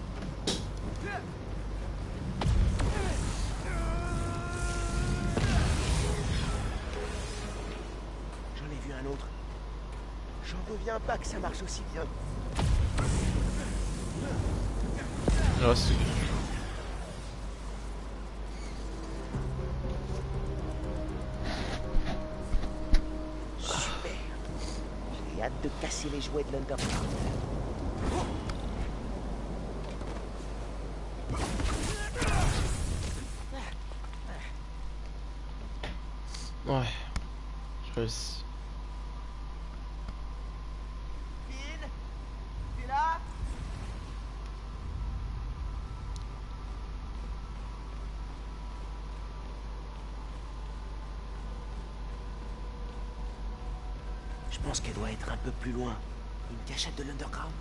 J'en reviens pas que ça marche aussi bien. Ah, c'est... Super. J'ai hâte de casser les jouets de l'Underground. Ouais. Je réussis. pense qu'elle doit être un peu plus loin. Une cachette de l'underground.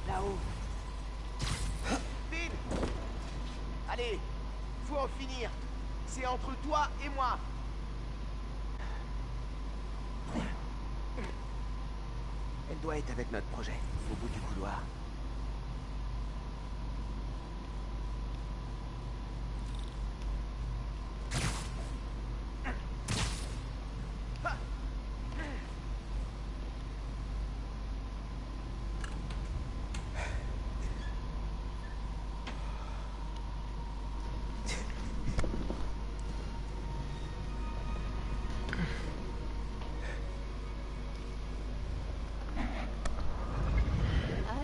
Là-haut. Vite! Allez, faut en finir. C'est entre toi et moi. Elle doit être avec notre projet, au bout du couloir.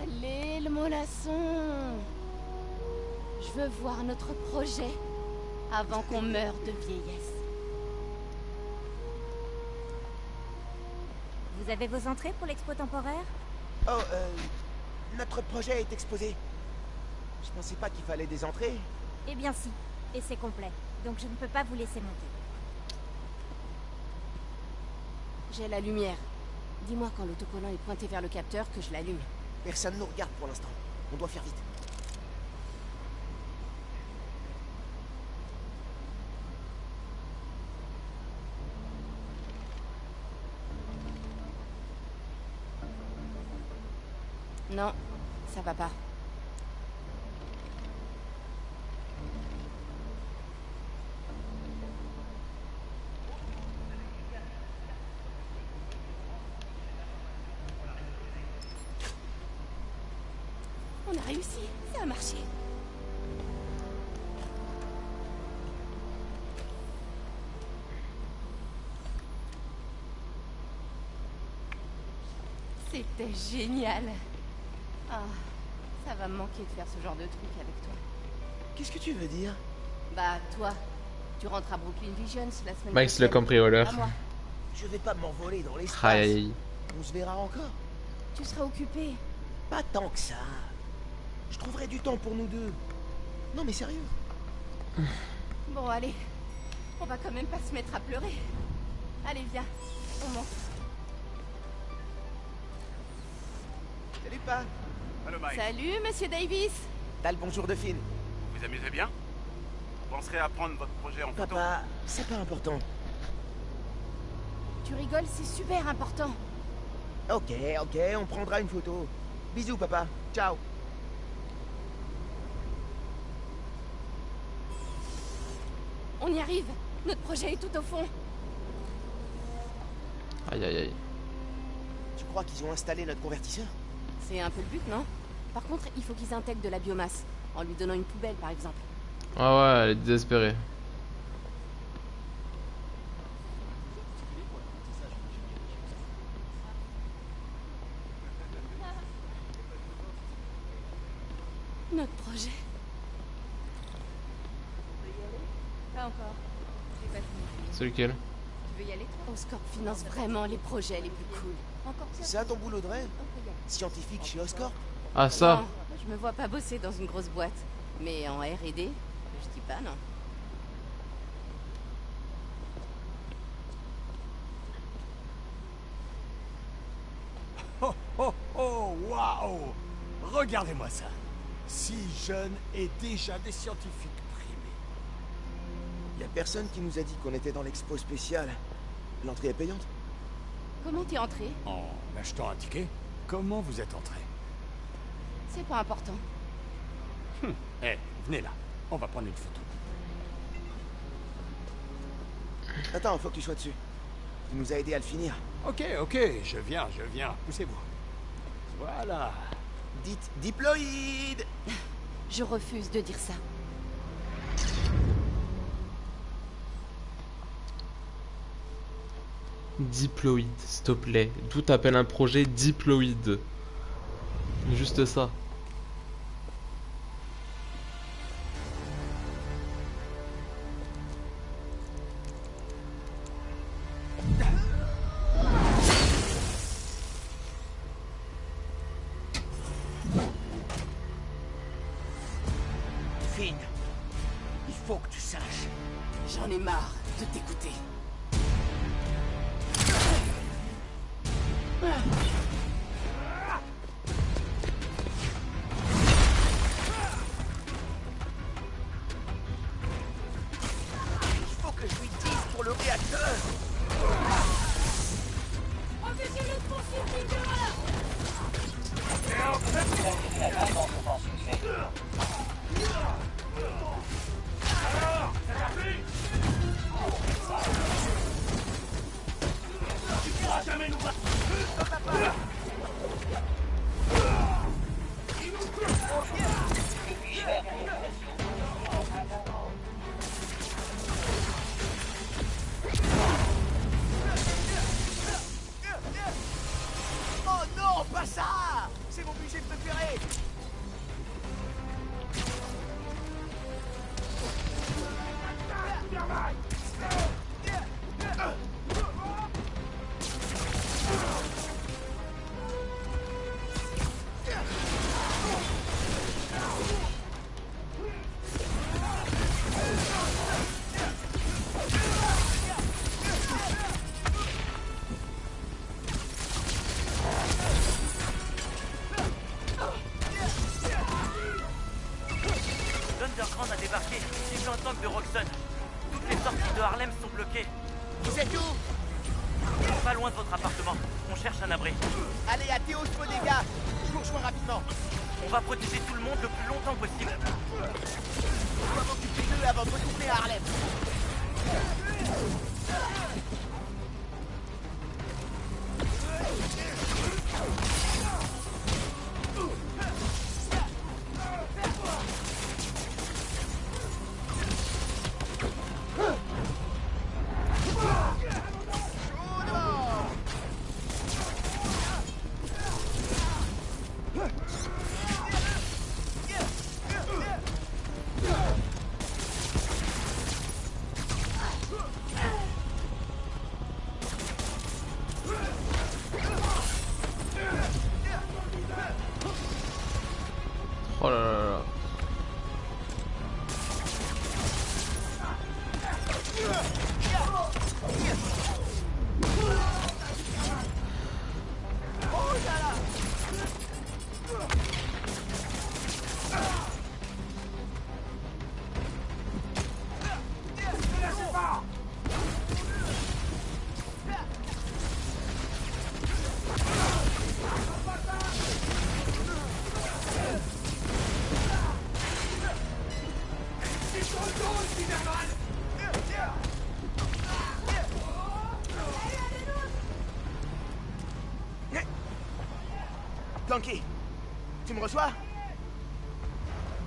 Allez, le mollasson. Je veux voir notre projet avant qu'on meure de vieillesse. Vous avez vos entrées pour l'expo temporaire? Oh, notre projet est exposé. Je pensais pas qu'il fallait des entrées. Eh bien si, et c'est complet. Donc je ne peux pas vous laisser monter. J'ai la lumière. Dis-moi quand l'autocollant est pointé vers le capteur que je l'allume. Personne ne nous regarde pour l'instant. On doit faire vite. Non, ça va pas. On a réussi, ça a marché. C'était génial. Ah, ça va me manquer de faire ce genre de truc avec toi. Qu'est-ce que tu veux dire? Bah, toi, tu rentres à Brooklyn Visions la semaine Max prochaine. le cambrioleur. À moi. Je vais pas m'envoler dans l'espace. Aïe. On se verra encore. Tu seras occupé. Pas tant que ça. Je trouverai du temps pour nous deux. Non mais sérieux. Bon, allez. On va quand même pas se mettre à pleurer. Allez, viens. On monte. Salut, pas. Allô, Mike. Salut, monsieur Davis. T'as le bonjour de Finn. Vous vous amusez bien? Vous penserez à prendre votre projet en photo? Papa, c'est pas important. Tu rigoles, c'est super important. Ok, on prendra une photo. Bisous, papa. Ciao. On y arrive. Notre projet est tout au fond. Aïe aïe aïe. Tu crois qu'ils ont installé notre convertisseur? C'est un peu le but, non? Par contre, il faut qu'ils intègrent de la biomasse, en lui donnant une poubelle, par exemple. Ah ouais, elle est désespérée. Notre projet. Pas encore. J'ai pas fini. C'est lequel? Tu veux y aller, toi? Oscorp finance vraiment les projets les plus cool. Encore C'est ça ton boulot de rêve? Scientifique chez Oscorp? Ah ça? Non, je me vois pas bosser dans une grosse boîte. Mais en R&D, je dis pas non. Oh, oh, oh, waouh! Regardez-moi ça. Si jeune et déjà des scientifiques primés. Y a personne qui nous a dit qu'on était dans l'expo spéciale. L'entrée est payante? Comment t'es entré? En achetant un ticket? Comment vous êtes entré? C'est pas important. Eh, venez là. On va prendre une photo. Attends, faut que tu sois dessus. Tu nous as aidé à le finir. Ok, je viens. Poussez-vous. Voilà. Dites diploïde. Je refuse de dire ça. Diploïde, s'il te plaît. D'où t'appelles un projet diploïde? Juste ça. Finn, il faut que tu saches. J'en ai marre de t'écouter. Il faut que je lui dise pour le réacteur. Oh non, pas ça! C'est mon budget préféré! L'Underground a débarqué. J'ai vu un tank de Roxxon. Toutes les sorties de Harlem sont bloquées. Vous êtes où? Pas loin de votre appartement. On cherche un abri. Allez à Théos Bodega. Je vous rejoins rapidement. On va protéger tout le monde le plus longtemps possible. Je dois m'occuper d'eux avant de retourner à Harlem. Oh là là là. Ganke, tu me reçois?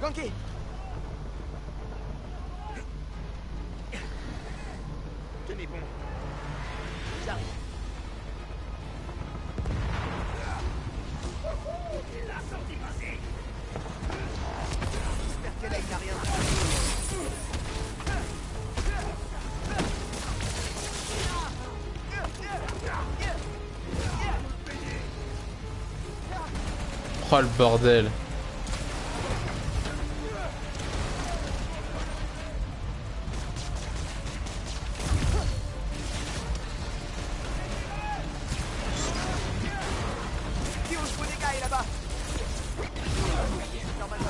Ganke! Tenez bon. J'arrive. J'espère qu'elle n'a rien. Oh le bordel. Théos Bodega est là-bas. Normalement.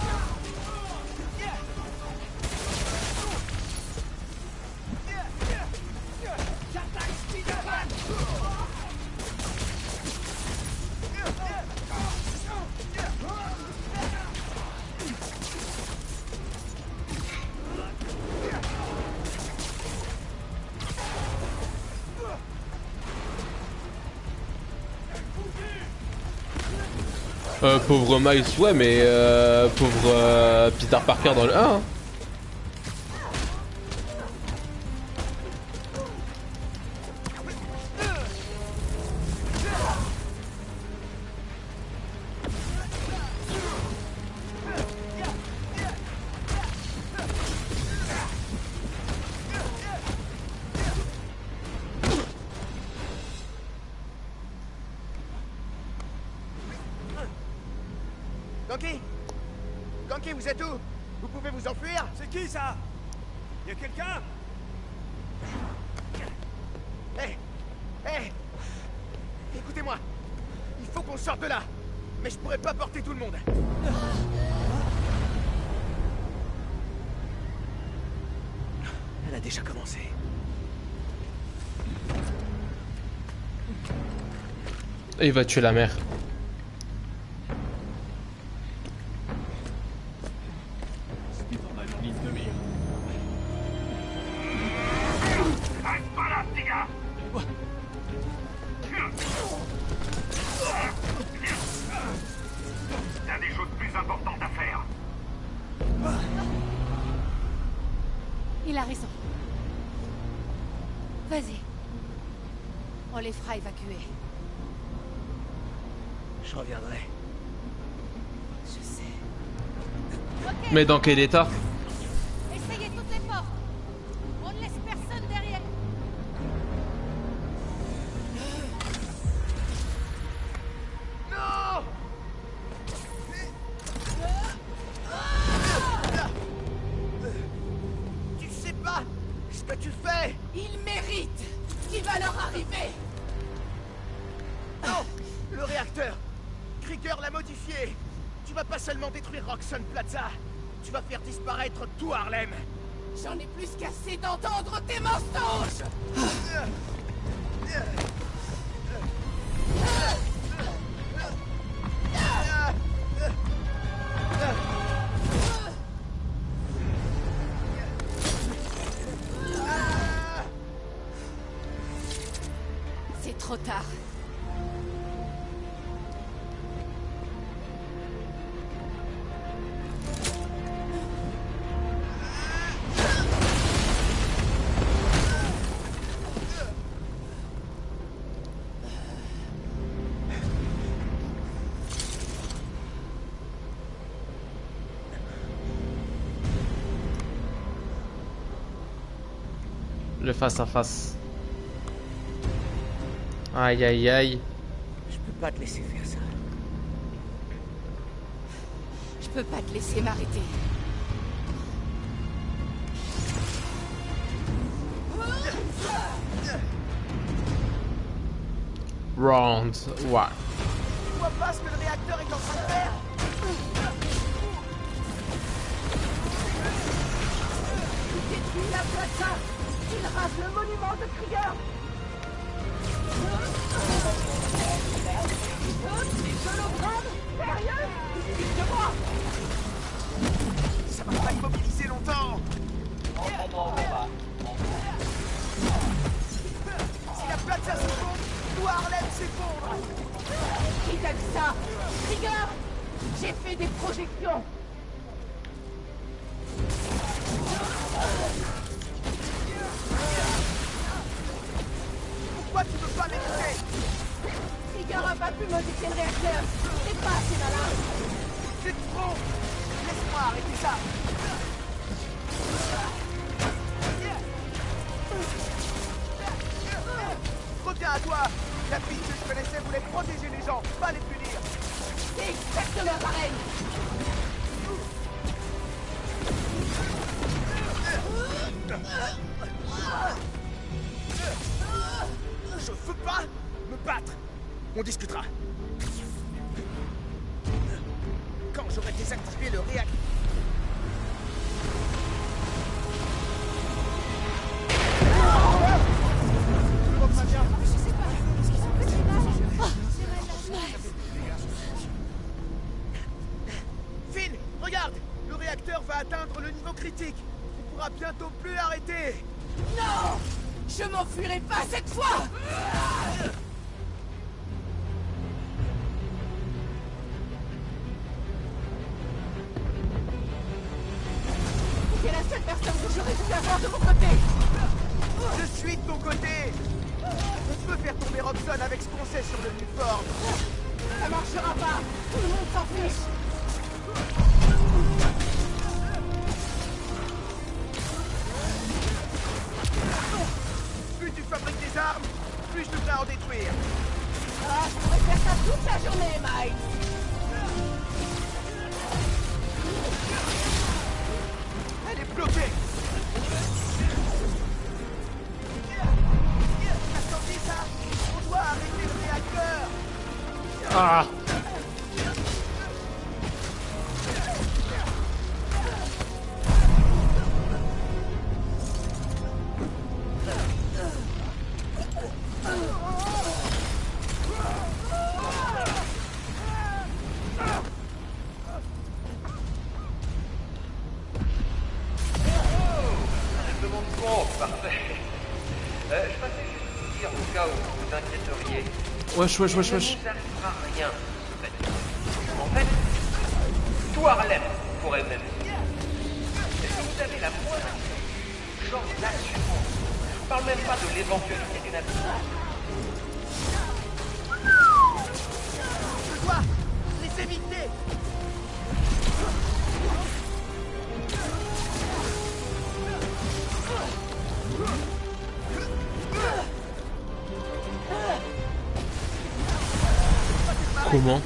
Pauvre Miles, ouais, mais pauvre Peter Parker dans le 1. Hein. Ganke! Ganke, vous êtes où? Vous pouvez vous enfuir? C'est qui ça? Y'a quelqu'un? Hé! Hé! Écoutez-moi! Il faut qu'on sorte de là! Mais je pourrais pas porter tout le monde! Elle a déjà commencé. Et il va tuer la mère. Reste pas là, petit gars! T'as des choses plus importantes à faire. Il a raison. Vas-y. On les fera évacuer. Je reviendrai. Je sais. Mais dans quel état? Essayez toutes les portes. On ne laisse personne derrière. Non! Tu sais pas ce que tu fais! Ils méritent ce qui va leur arriver. Non! Le réacteur! Krieger l'a modifié! Tu vas pas seulement détruire Roxxon Plaza, tu vas faire disparaître tout Harlem! J'en ai plus qu'assez d'entendre tes mensonges. C'est trop tard. Le face à face. Aïe aïe aïe. Je peux pas te laisser faire ça. Je peux pas te laisser m'arrêter. Round 1. Tu vois pas ce que le réacteur est en train de faire? Il détruit la plaza. Il rase le monument de Krieger. Des hologrammes? Sérieux? Dites-moi. Ça va pas immobiliser longtemps! Si la plaza s'effondre, tout Harlem s'effondre! Qui t'a dit ça? Krieger? J'ai fait des projections. Pourquoi tu veux pas m'écouter? Krieger a pas pu modifier le réacteur. C'est pas assez malin. C'est trop! Laisse-moi arrêter ça! Reviens à toi! La fille que je connaissais voulait protéger les gens, pas les punir! C'est exactement pareil. Je veux pas me battre! On discutera! Quand j'aurai désactivé le réacteur... Finn, regarde! Le réacteur va atteindre le niveau critique! On pourra bientôt plus l'arrêter! Non! Je m'enfuirai pas cette fois! C'est la seule personne que j'aurais dû avoir de mon côté! Je suis de ton côté! On peut faire tomber Roxxon avec ce qu'on sait sur le Newford! Ça marchera pas! Tout le monde s'en fiche! Plus tu fabriques des armes, plus je devrais en détruire! Ah, je pourrais faire ça toute la journée, Miles! Elle est bloquée! Ah. Wesh. Il ne vous arrivera rien. En fait, tout Harlem pourrait même dire. Est-ce que vous avez la moindre genre d'assurance? Je ne parle même pas de l'éventualité d'une absence. Je dois les éviter. Comment?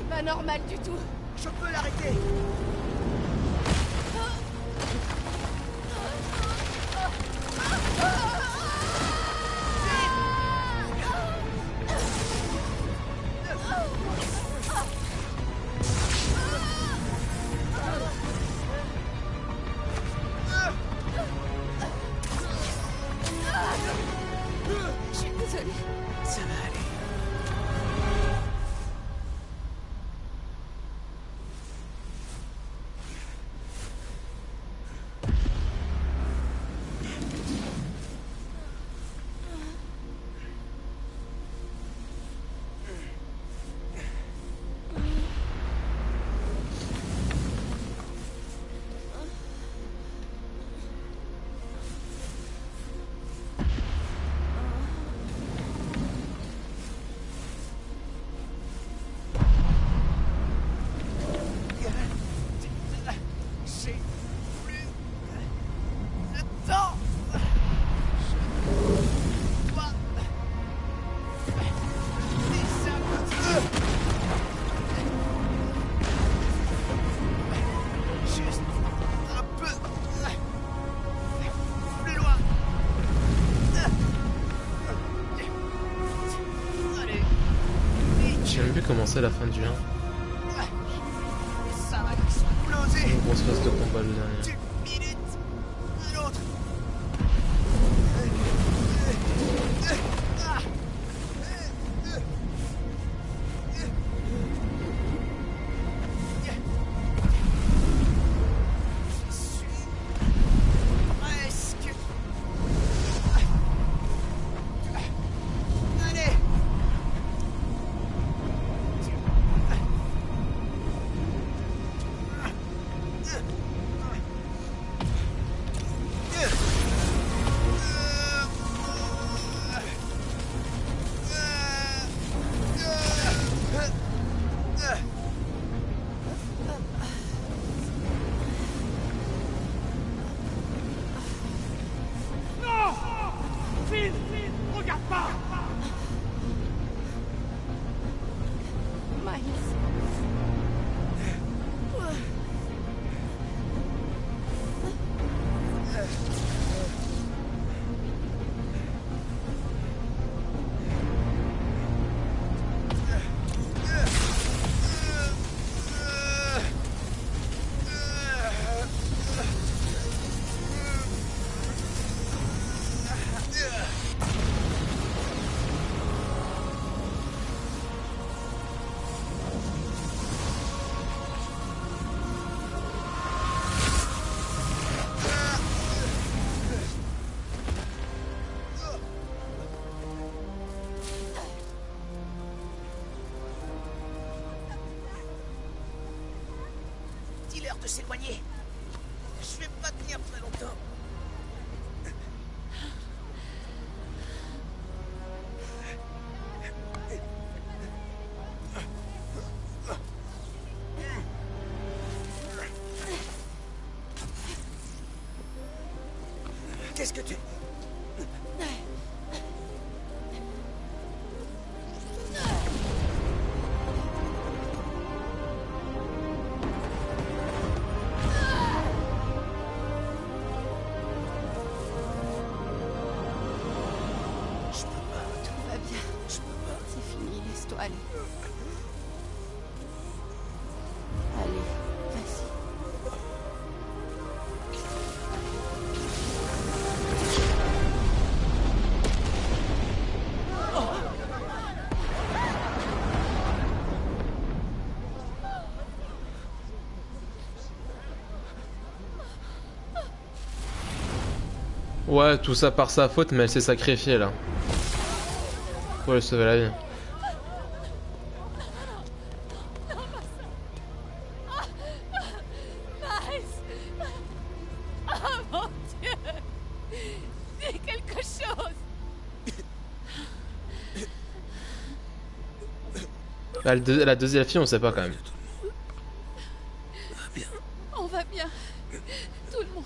Pas normal du tout. Je peux l'arrêter. Je suis désolée. Ça va aller. Commencer la fin du 1. Ça va exploser. Une grosse phase de combat le dernier. D'une minute à l'autre. Je suis l'heure de s'éloigner. Je vais pas tenir très longtemps. Qu'est-ce que tu... Ouais, tout ça par sa faute, mais elle s'est sacrifiée là. Pour lui sauver la vie. Oh mon Dieu! Dis quelque chose! La deuxième fille, on sait pas quand même. On va bien. Tout le monde.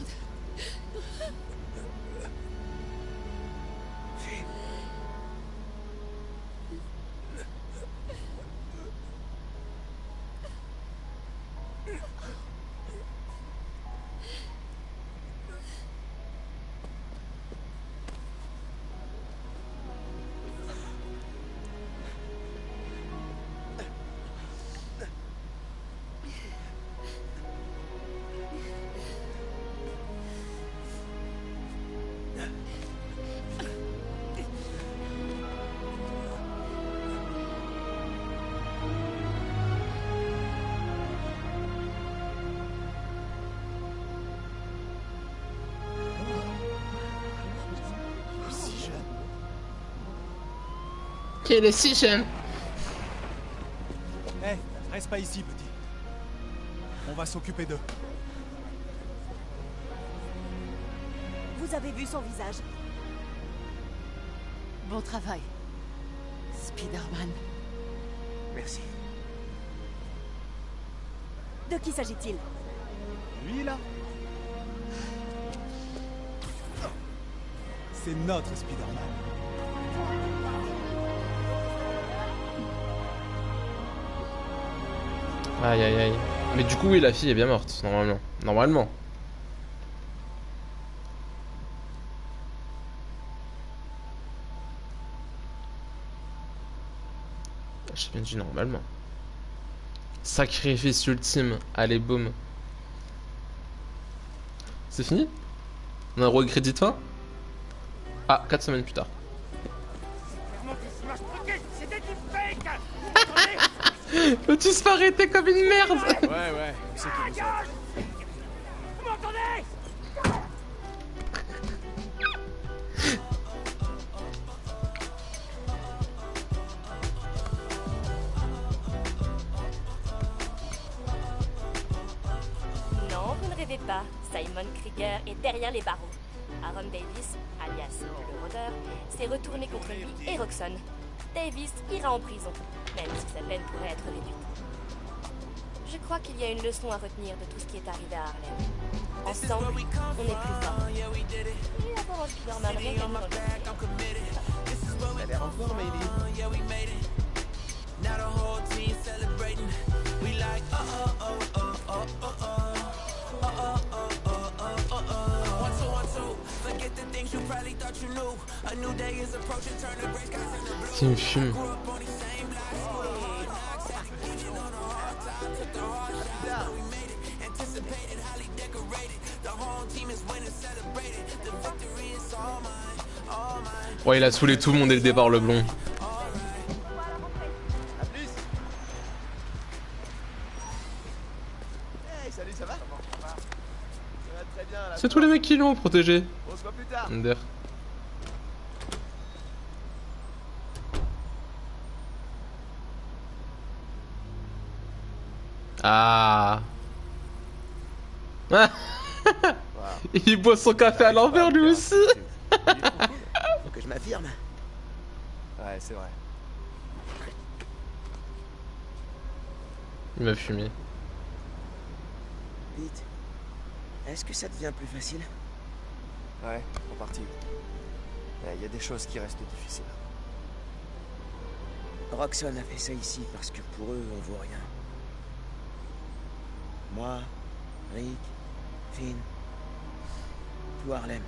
Il est si jeune. Hé, reste pas ici, petit. On va s'occuper d'eux. Vous avez vu son visage? Bon travail, Spider-Man. Merci. De qui s'agit-il? Lui, là? C'est notre Spider-Man. Aïe aïe aïe. Mais du coup, oui, la fille est bien morte, normalement. Normalement. J'ai bien dit normalement. Sacrifice ultime. Allez, boum. C'est fini? On a un recrédit de fin? Ah, 4 semaines plus tard. Peux-tu se arrêter comme une merde? Ouais, c'est qui nous aide. Vous m'entendez? Non, vous ne rêvez pas. Simon Krieger est derrière les barreaux. Aaron Davis, alias le rôdeur, s'est retourné contre lui et Roxxon. Davis ira en prison, même si sa peine pourrait être réduite. Je crois qu'il y a une leçon à retenir de tout ce qui est arrivé à Harlem. Ensemble, on est plus fort. Et avoir un Spider-Man réellement dans le Ça a l'air en forme, Ellie. Qui me fume. Ouais, il a saoulé tout le monde dès le départ, le blond. A plus. Hey, salut, ça va? Ça va très bien là. C'est tous les mecs qui l'ont protégé. On se voit plus tard. Under. Ah. Il boit son café à l'envers lui aussi. Faut que je m'affirme. Ouais, c'est vrai. Il m'a fumé. Pete, est-ce que ça devient plus facile? Ouais, en partie. Il y a des choses qui restent difficiles. Roxxon a fait ça ici parce que pour eux, on vaut rien. Moi, Rick, Finn, tout Harlem.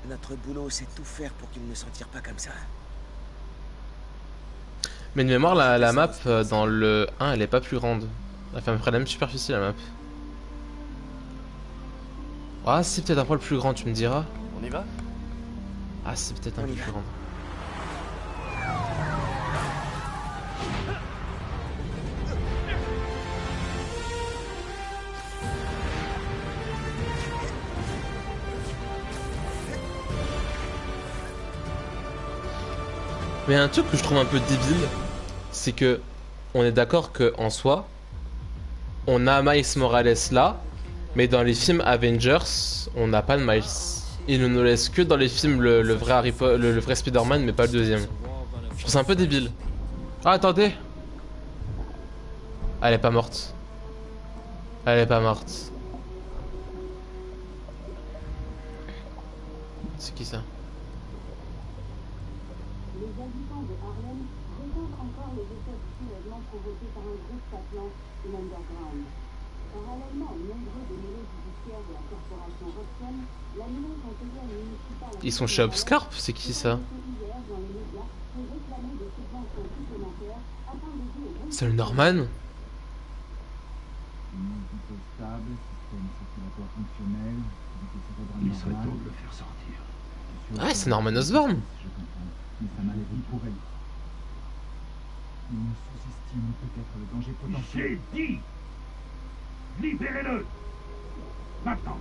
Notre boulot, c'est tout faire pour qu'ils ne s'en tirent pas comme ça. Mais de mémoire, la map dans le 1, elle est pas plus grande. Elle fait à peu près la même superficie, la map. Ah, c'est peut-être un poil plus grand, tu me diras. On y va? Ah, c'est peut-être un peu plus grand. Mais un truc que je trouve un peu débile, c'est que on est d'accord que en soi, on a Miles Morales là, mais dans les films Avengers, on n'a pas de Miles. Il ne nous laisse que dans les films le vrai le vrai Spider-Man, mais pas le deuxième. Je trouve ça un peu débile. Ah, attendez. Elle est pas morte. Elle est pas morte. C'est qui ça? Les habitants de Harlem ressentent encore les effets du soulèvement provoqué par un groupe s'appelant l'Underground. Parallèlement aux nombreux démêlés judiciaires de la corporation Roxxon, la menace intégrée municipale... Ils sont chez Upscarp? C'est qui ça? C'est le Norman? Il serait temps de le faire sortir. Ouais, c'est Norman Osborn. Mais sa maladie pour elle. On sous-estime peut-être le danger potentiel. J'ai dit! Libérez-le! Maintenant!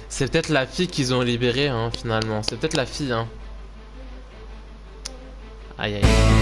C'est peut-être la fille qu'ils ont libérée, hein, finalement. C'est peut-être la fille, hein. Aïe aïe.